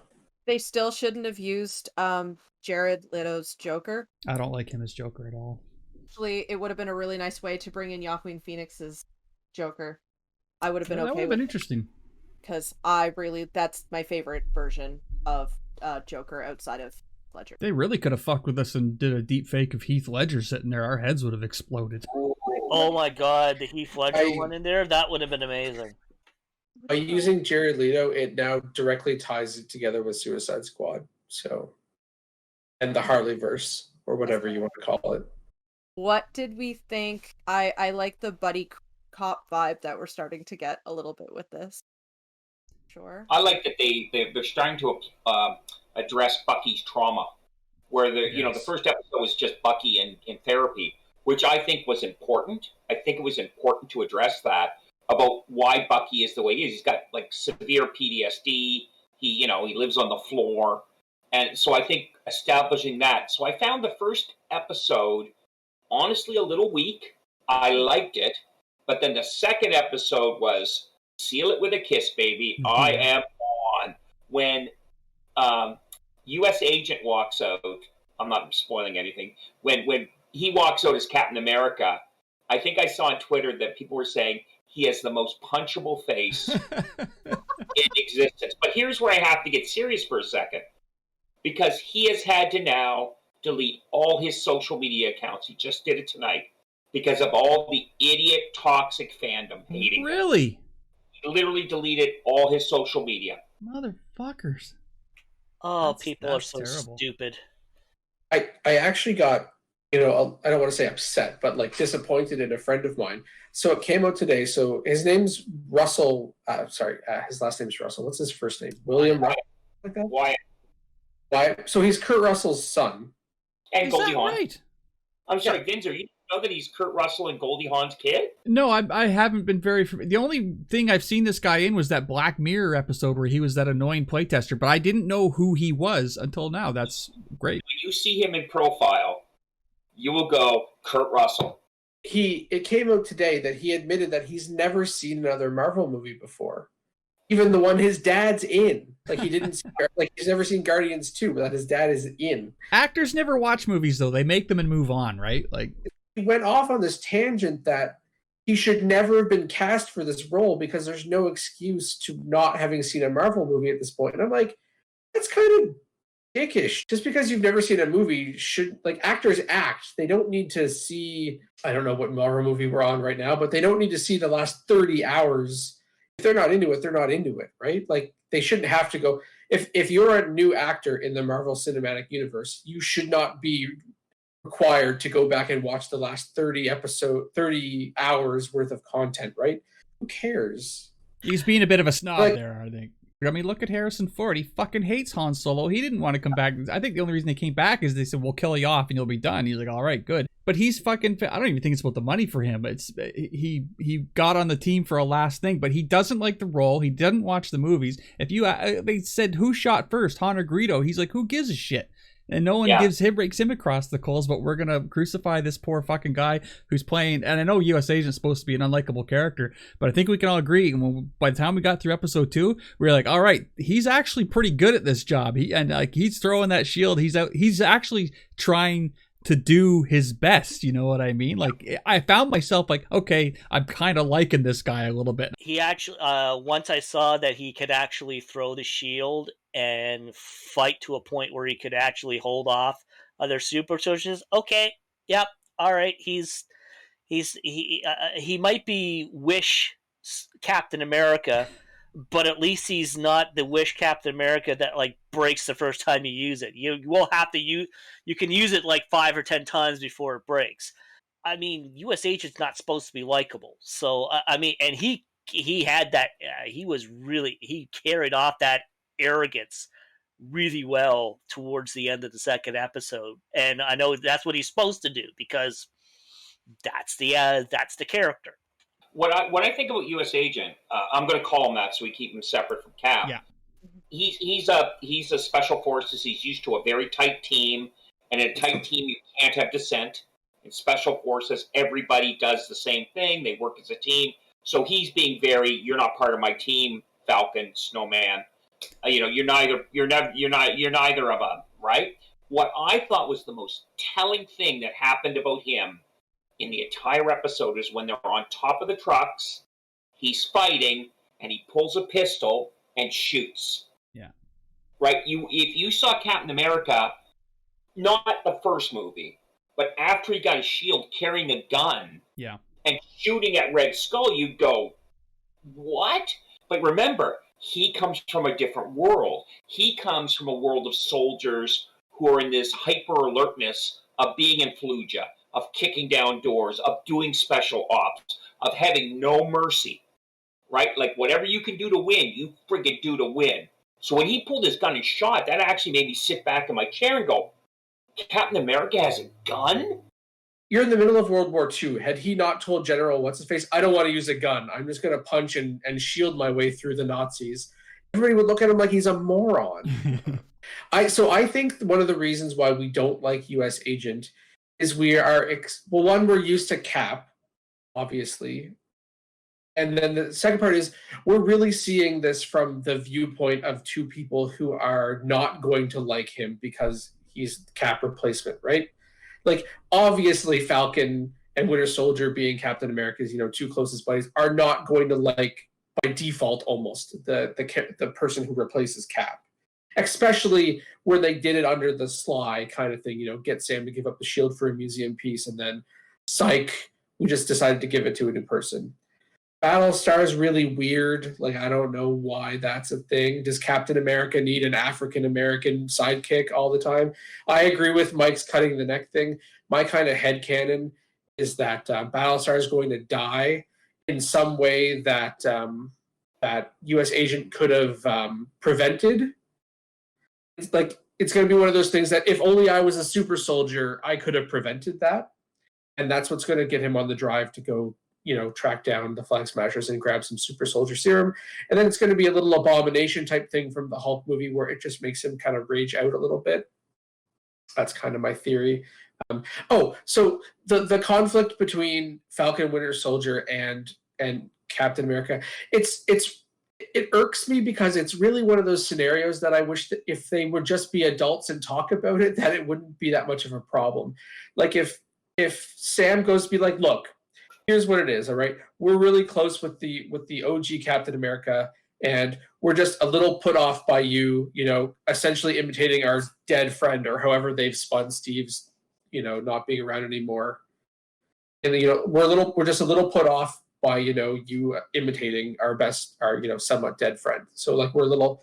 They still shouldn't have used Jared Leto's Joker. I don't like him as Joker at all. Actually, it would have been a really nice way to bring in Joaquin Phoenix's Joker. I would have been That okay would have with been it. interesting. Because that's my favorite version of Joker outside of Ledger. They really could have fucked with us and did a deep fake of Heath Ledger sitting there. Our heads would have exploded. Oh my God, the Heath Ledger one in there? That would have been amazing. By using Jared Leto, it now directly ties it together with Suicide Squad. So, and the Harleyverse, or whatever you want to call it. What did we think? I like the buddy cop vibe that we're starting to get a little bit with this. Sure. I like that they're starting to address Bucky's trauma, where the first episode was just Bucky in therapy, which I think was important. I think it was important to address that about why Bucky is the way he is. He's got like severe PTSD. He lives on the floor, and so I think establishing that. So I found the first episode honestly a little weak. I liked it, but then the second episode was seal it with a kiss, baby. Mm-hmm. I am on. When U.S. agent walks out, I'm not spoiling anything. When he walks out as Captain America, I think I saw on Twitter that people were saying he has the most punchable face in existence. But here's where I have to get serious for a second, because he has had to now delete all his social media accounts. He just did it tonight because of all the idiot toxic fandom hating him. Really? He literally deleted all his social media. Motherfuckers. Oh, people are so terrible. stupid. I actually got I don't want to say upset, but like disappointed in a friend of mine. So it came out today. So his name's Russell. His last name's Russell. What's his first name? William Russell. Like that? Wyatt. So he's Kurt Russell's son. And Goldie Hawn. Right? I'm sorry, Vinzer, you know that he's Kurt Russell and Goldie Hawn's kid? No, I haven't been very... The only thing I've seen this guy in was that Black Mirror episode where he was that annoying playtester, but I didn't know who he was until now. That's great. When you see him in profile, you will go, Kurt Russell. It came out today that he admitted that he's never seen another Marvel movie before. Even the one his dad's in. Like, he didn't see, like, he's never seen Guardians 2, but that his dad is in. Actors never watch movies, though. They make them and move on, right? Like, he went off on this tangent that he should never have been cast for this role because there's no excuse to not having seen a Marvel movie at this point. And I'm like, that's kind of dickish. Just because you've never seen a movie actors act. They don't need to see, I don't know what Marvel movie we're on right now, but they don't need to see the last 30 hours. If they're not into it, they're not into it, right? Like, they shouldn't have to go. If you're a new actor in the Marvel Cinematic Universe, you should not be required to go back and watch the last 30 hours worth of content, right? Who cares? He's being a bit of a snob there, I think. I mean, look at Harrison Ford. He fucking hates Han Solo. He didn't want to come back. I think the only reason they came back is they said, we'll kill you off and you'll be done. He's like, all right, good. But he's fucking, I don't even think it's about the money for him. It's he got on the team for a last thing, but he doesn't like the role. He doesn't watch the movies. If you, they said, who shot first, Han or Greedo? He's like, who gives a shit? And no one rakes him across the coals, but we're going to crucify this poor fucking guy who's playing. And I know U.S. Agent's supposed to be an unlikable character, but I think we can all agree. By the time we got through episode 2, we were like, all right, he's actually pretty good at this job. He's throwing that shield. He's actually trying to do his best. You know what I mean? Like, I found myself like, okay, I'm kind of liking this guy a little bit. He actually, once I saw that he could actually throw the shield and fight to a point where he could actually hold off other super soldiers. Okay, yep, all right. He might be Wish Captain America, but at least he's not the Wish Captain America that like breaks the first time you use it. You will have to use. You can use it like 5 or 10 times before it breaks. I mean, U.S. Agent's not supposed to be likable, so I mean, and he had that. He carried off that arrogance really well towards the end of the second episode, and I know that's what he's supposed to do because that's the character. When I think about U.S. Agent, I'm going to call him that so we keep him separate from Cap. Yeah, he's a special forces. He's used to a very tight team, and in a tight team you can't have dissent. In special forces, everybody does the same thing. They work as a team. So he's being very, you're not part of my team, Falcon, Snowman. You're neither of them, right? What I thought was the most telling thing that happened about him in the entire episode is when they're on top of the trucks, he's fighting, and he pulls a pistol and shoots. Yeah. Right? If you saw Captain America, not the first movie, but after he got his shield carrying a gun and shooting at Red Skull, you'd go, what? But remember, he comes from a different world. He comes from a world of soldiers who are in this hyper alertness of being in Fallujah, of kicking down doors, of doing special ops, of having no mercy, right? Like, whatever you can do to win, you friggin' do to win. So when he pulled his gun and shot, that actually made me sit back in my chair and go, Captain America has a gun? You're in the middle of World War II. Had he not told General What's-His-Face, I don't want to use a gun. I'm just going to punch and shield my way through the Nazis. Everybody would look at him like he's a moron. I think one of the reasons why we don't like U.S. Agent is we're used to Cap, obviously. And then the second part is we're really seeing this from the viewpoint of two people who are not going to like him because he's Cap replacement, right? Like, obviously, Falcon and Winter Soldier, being Captain America's, two closest buddies, are not going to like, by default, almost the person who replaces Cap. Especially where they did it under the sly kind of thing, get Sam to give up the shield for a museum piece, and then psych, we just decided to give it to a new person. Battlestar is really weird. Like, I don't know why that's a thing. Does Captain America need an African American sidekick all the time? I agree with Mike's cutting the neck thing. My kind of headcanon is that Battlestar is going to die in some way that that U.S. agent could have prevented. It's like it's going to be one of those things that if only I was a super soldier, I could have prevented that. And that's what's going to get him on the drive to go, track down the Flag Smashers and grab some super soldier serum. And then it's going to be a little Abomination type thing from the Hulk movie where it just makes him kind of rage out a little bit. That's kind of my theory. So the conflict between Falcon Winter Soldier and Captain America, it irks me because it's really one of those scenarios that I wish that if they would just be adults and talk about it, that it wouldn't be that much of a problem. Like if Sam goes to be like, look, here's what it is, all right? We're really close with the OG Captain America, and we're just a little put off by you, essentially imitating our dead friend, or however they've spun Steve's, not being around anymore. And we're just a little put off by you imitating our somewhat dead friend. So like we're a little.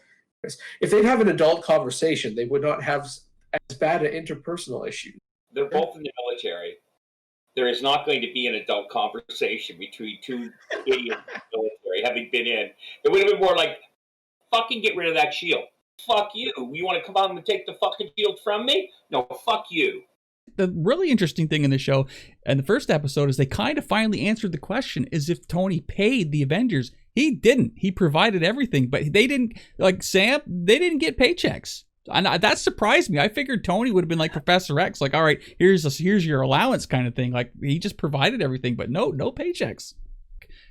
If they'd have an adult conversation, they would not have as bad an interpersonal issue. They're both in the military. There is not going to be an adult conversation between two idiots in the military having been in. It would have been more like, fucking get rid of that shield. Fuck you. You want to come out and take the fucking shield from me? No, fuck you. The really interesting thing in the show and the first episode is they kind of finally answered the question is if Tony paid the Avengers. He didn't. He provided everything, but they didn't, like Sam, they didn't get paychecks. And that surprised me. I figured Tony would have been like Professor X, like, all right, here's your allowance kind of thing. Like he just provided everything, but no paychecks.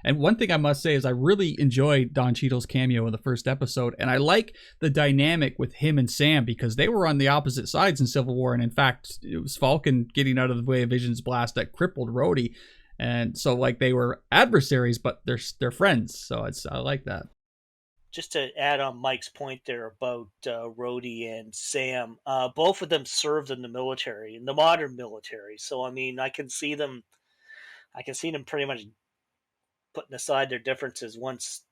And one thing I must say is I really enjoyed Don Cheadle's cameo in the first episode, and I like the dynamic with him and Sam because they were on the opposite sides in Civil War, and in fact, it was Falcon getting out of the way of Vision's blast that crippled Rhodey, and so like they were adversaries, but they're friends. So I like that. Just to add on Mike's point there about Rhodey and Sam, both of them served in the military, in the modern military. So I mean, I can see them pretty much putting aside their differences once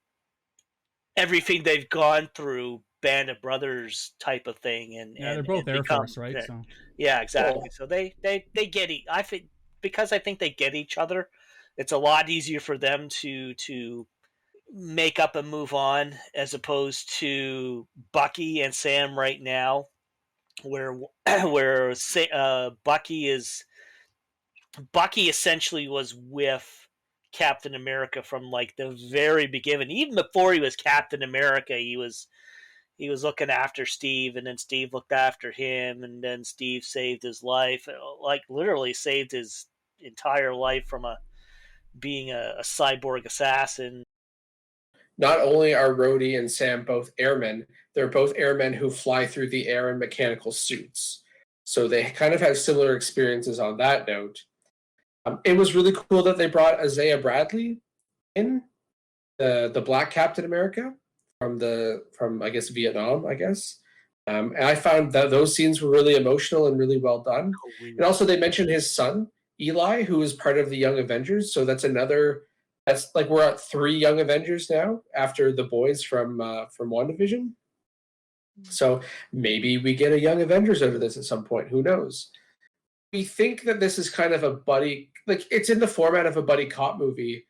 everything they've gone through, Band of Brothers type of thing, and they're both Air Force, right? So yeah, exactly. Cool. So they get I think because I think they get each other, it's a lot easier for them to make up and move on as opposed to Bucky and Sam right now, where Bucky essentially was with Captain America from like the very beginning. Even before he was Captain America, he was looking after Steve, and then Steve looked after him, and then Steve saved his life, like literally saved his entire life from being a cyborg assassin. Not only are Rhodey and Sam both airmen, they're both airmen who fly through the air in mechanical suits. So they kind of have similar experiences on that note. It was really cool that they brought Isaiah Bradley in, the Black Captain America from I guess Vietnam, I guess. And I found that those scenes were really emotional and really well done. And also they mentioned his son, Eli, who is part of the Young Avengers. So that's like we're at 3 Young Avengers now after the boys from WandaVision. So maybe we get a Young Avengers out of this at some point. Who knows? We think that this is kind of a buddy, like it's in the format of a buddy cop movie.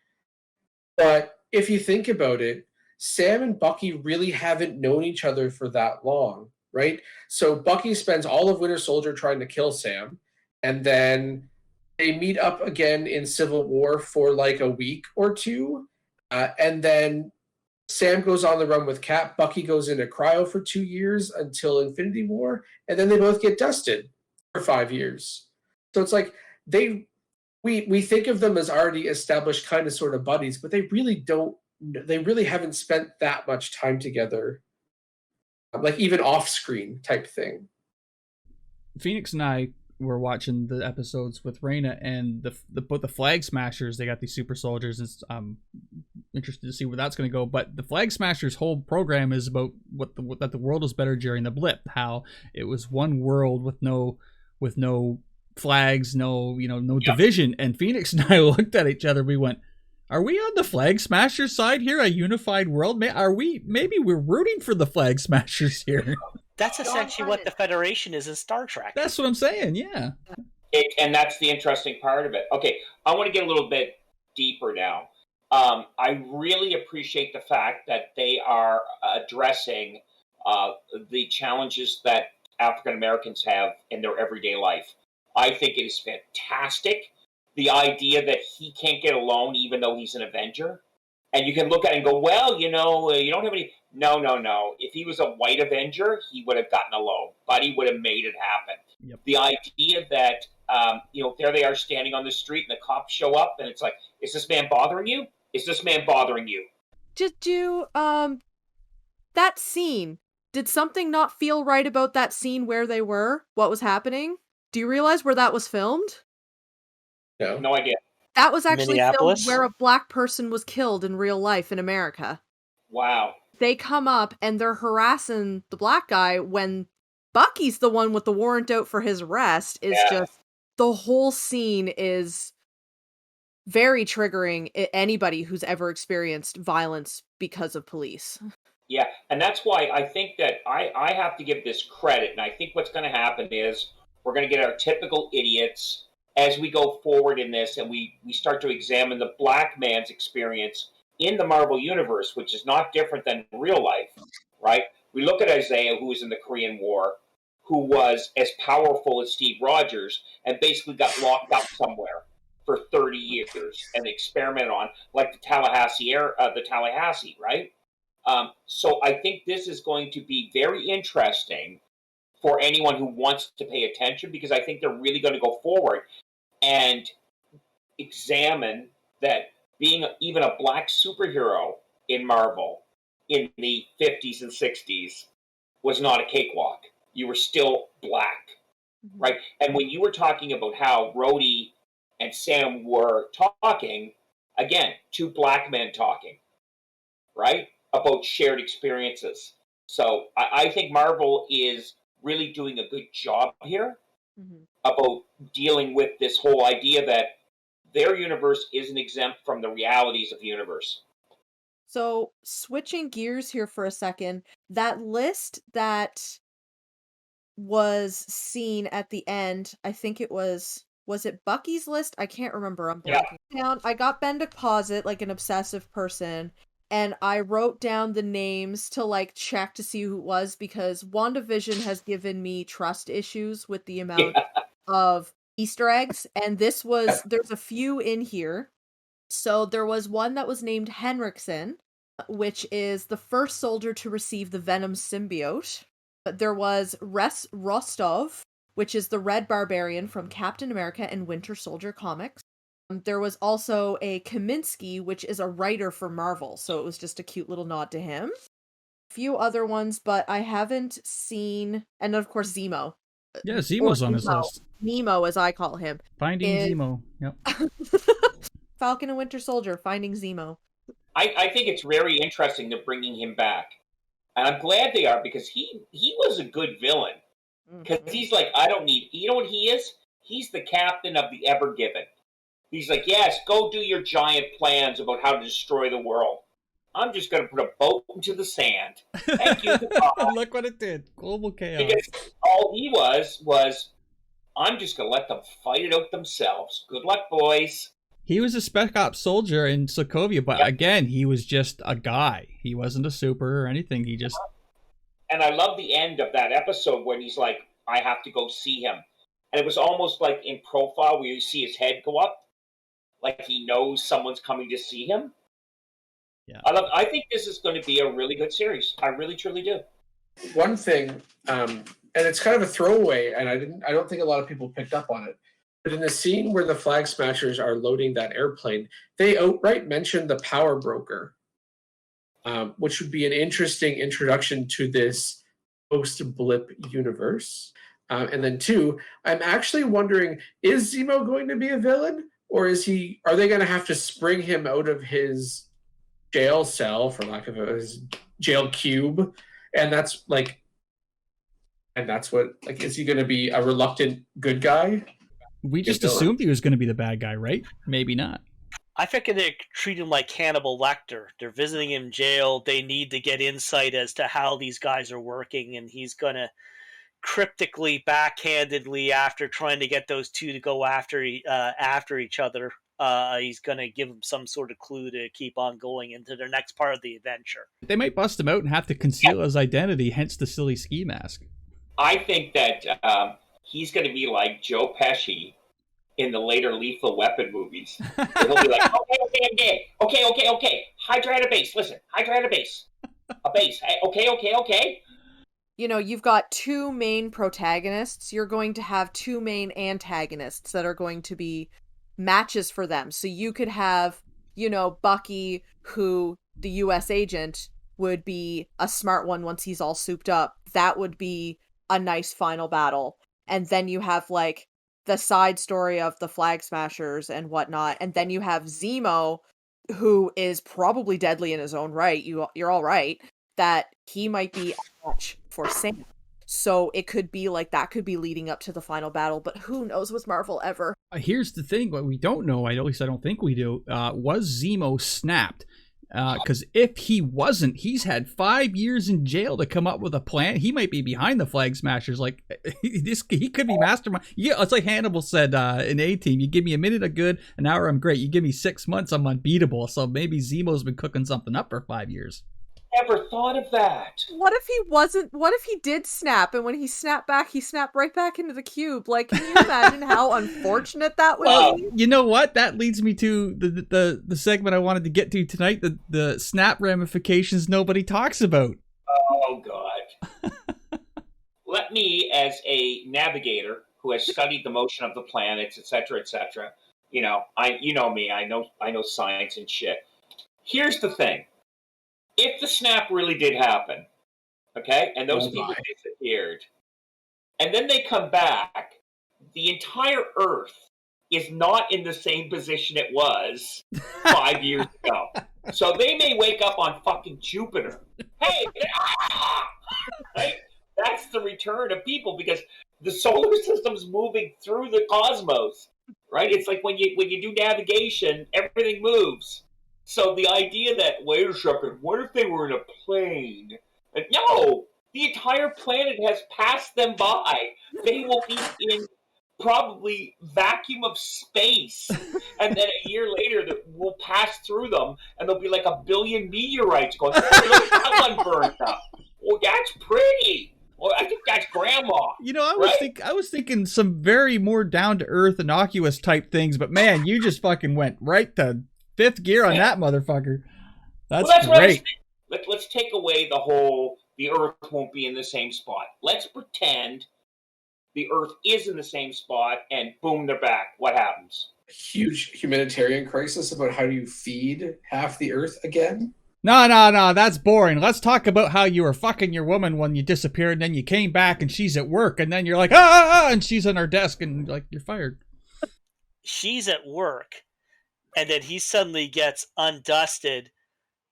But if you think about it, Sam and Bucky really haven't known each other for that long, right? So Bucky spends all of Winter Soldier trying to kill Sam, and then they meet up again in Civil War for like a week or two, and then Sam goes on the run with Cap. Bucky goes into cryo for 2 years until Infinity War, and then they both get dusted for 5 years. So it's like we think of them as already established kind of sort of buddies, but they really haven't spent that much time together, like even off screen type thing. Phoenix and I were watching the episodes with Raina, and the Flag Smashers, they got these super soldiers, and I'm interested to see where that's going to go. But the Flag Smashers' whole program is about that the world was better during the blip, how it was one world with no flags, no division. And Phoenix and I looked at each other, we went, Are we on the Flag Smashers side here? A unified world? Maybe we're rooting for the Flag Smashers here. That's essentially what the Federation is in Star Trek. That's what I'm saying, yeah. And that's the interesting part of it. Okay, I want to get a little bit deeper now. I really appreciate the fact that they are addressing the challenges that African Americans have in their everyday life. I think it is fantastic. The idea that he can't get alone even though he's an Avenger. And you can look at it and go, well, you don't have any... No. If he was a white Avenger, he would have gotten a loan. But he would have made it happen. Yep. The idea that, there they are standing on the street and the cops show up and it's like, is this man bothering you? Is this man bothering you? Did you, that scene, did something not feel right about that scene where they were? What was happening? Do you realize where that was filmed? No idea. That was actually filmed where a black person was killed in real life in America. Wow. They come up and they're harassing the black guy when Bucky's the one with the warrant out for his arrest. Just the whole scene is very triggering anybody who's ever experienced violence because of police. Yeah, and that's why I think that I have to give this credit, and I think what's going to happen is we're going to get our typical idiots as we go forward in this, and we start to examine the black man's experience in the Marvel Universe, which is not different than real life, right? We look at Isaiah, who was in the Korean War, who was as powerful as Steve Rogers, and basically got locked up somewhere for 30 years and experimented on, like the Tallahassee, right? So I think this is going to be very interesting for anyone who wants to pay attention, because I think they're really going to go forward and examine that being even a black superhero in Marvel in the 50s and 60s was not a cakewalk. You were still black, right? And when you were talking about how Rhodey and Sam were talking, again, two black men talking, right? About shared experiences. So I think Marvel is really doing a good job here about dealing with this whole idea that their universe isn't exempt from the realities of the universe. So, switching gears here for a second, that list that was seen at the end, I think it was it Bucky's list? I can't remember. I'm blanking down. I got Ben to pause it like an obsessive person, and I wrote down the names to check to see who it was, because WandaVision has given me trust issues with the amount of Easter eggs, and there's a few in here. So there was one that was named Henriksen, which is the first soldier to receive the Venom symbiote. There was Rostov, which is the Red Barbarian from Captain America and Winter Soldier comics. There was also a Kaminsky, which is a writer for Marvel, so it was just a cute little nod to him. A few other ones, but I haven't seen... And of course, Zemo. Yeah, Zemo's on his list. Nemo, as I call him. Finding Zemo, yep. Falcon and Winter Soldier, Finding Zemo. I think it's very interesting they're bringing him back. And I'm glad they are, because he was a good villain. Because he's like, I don't need... You know what he is? He's the captain of the Ever Given. He's like, yes, go do your giant plans about how to destroy the world. I'm just going to put a boat into the sand. Thank you. Look what it did. Global chaos. Because all he was, I'm just going to let them fight it out themselves. Good luck, boys. He was a Spec Ops soldier in Sokovia, but again, he was just a guy. He wasn't a super or anything. He just... And I love the end of that episode when he's like, I have to go see him. And it was almost like in Profile where you see his head go up. Like he knows someone's coming to see him. Yeah. I think this is going to be a really good series. I really, truly do. One thing, and it's kind of a throwaway, and I don't think a lot of people picked up on it. But in the scene where the Flag Smashers are loading that airplane, they outright mention the power broker, which would be an interesting introduction to this post-blip universe. And then two, I'm actually wondering, is Zemo going to be a villain? Or are they going to have to spring him out of his jail cell, for lack of his jail cube? And that's what, is he going to be a reluctant good guy? We just assumed he was going to be the bad guy, right? Maybe not. I figure they treat him like Hannibal Lecter. They're visiting him in jail. They need to get insight as to how these guys are working, and he's going to cryptically, backhandedly, after trying to get those two to go after each other, he's going to give them some sort of clue to keep on going into their next part of the adventure. They might bust him out and have to conceal his identity, hence the silly ski mask. I think that he's going to be like Joe Pesci in the later Lethal Weapon movies. He'll be like, okay. Hydra base. Listen, Hydra base. A base. Okay. You know, you've got two main protagonists. You're going to have two main antagonists that are going to be matches for them. So you could have, you know, Bucky, who the US agent would be a smart one once he's all souped up. That would be a nice final battle. And then you have like the side story of the Flag Smashers and whatnot. And then you have Zemo, who is probably deadly in his own right. You're all right. That he might be a match for Sam. So it could be like that could be leading up to the final battle, but who knows with Marvel ever. Here's the thing, what we don't know, at least I don't think we do, was Zemo snapped? Because if he wasn't, he's had 5 years in jail to come up with a plan. He might be behind the Flag Smashers. Like, he could be mastermind. Yeah, it's like Hannibal said in A-Team, you give me a minute of good, an hour I'm great. You give me 6 months, I'm unbeatable. So maybe Zemo's been cooking something up for 5 years. Never thought of that. What if he did snap, and when he snapped back, he snapped right back into the cube? Like, can you imagine how unfortunate that would be? You know what? That leads me to the segment I wanted to get to tonight, the snap ramifications nobody talks about. Oh, God. Let me, as a navigator who has studied the motion of the planets, etc., you know me, I know science and shit. Here's the thing. If the snap really did happen, okay, and those people disappeared, and then they come back, the entire Earth is not in the same position it was 5 years ago. So they may wake up on fucking Jupiter. Hey, right? That's the return of people because the solar system's moving through the cosmos, right? It's like when you do navigation, everything moves. So the idea that, wait a second, what if they were in a plane? No, the entire planet has passed them by. They will be in probably vacuum of space. And then a year later, we'll pass through them, and there'll be like a billion meteorites going, oh, look, that one burned up. Oh, that's pretty. Well, I think that's grandma. You know, I was thinking some very more down-to-earth, innocuous type things, but man, you just fucking went right to fifth gear on that motherfucker. That's great. Let's take away the Earth won't be in the same spot. Let's pretend the Earth is in the same spot, and boom, they're back. What happens? A huge humanitarian crisis about how do you feed half the Earth again? No, that's boring. Let's talk about how you were fucking your woman when you disappeared, and then you came back, and she's at work, and then you're like, and she's on her desk, and like, you're fired. She's at work. And then he suddenly gets undusted.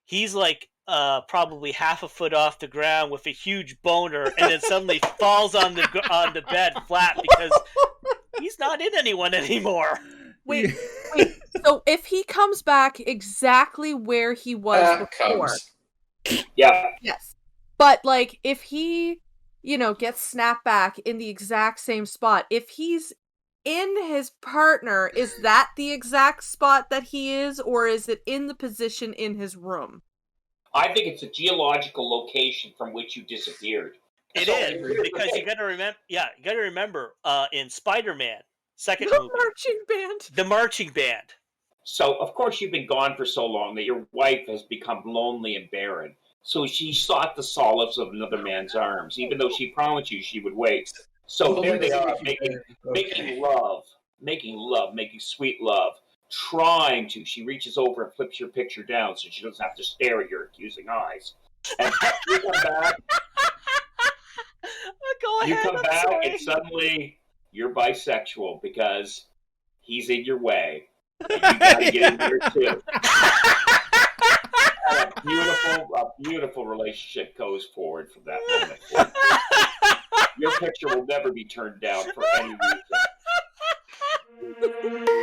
He's like probably half a foot off the ground with a huge boner, and then suddenly falls on the bed flat because he's not in anyone anymore. Wait. So if he comes back exactly where he was before, yeah, yes. But like, if he, gets snapped back in the exact same spot, if he's in his partner, is that the exact spot that he is, or is it in the position in his room? I think it's a geological location from which you disappeared. It is, because you got to remember in Spider-Man, second movie, the marching band. So of course you've been gone for so long that your wife has become lonely and barren. So she sought the solace of another man's arms, even though she promised you she would wait. So there they are, making love, making sweet love, trying to. She reaches over and flips your picture down so she doesn't have to stare at your accusing eyes. And you come back, and suddenly you're bisexual because he's in your way. And you gotta get in there too. And a beautiful relationship goes forward from that moment. Your picture will never be turned down for any reason.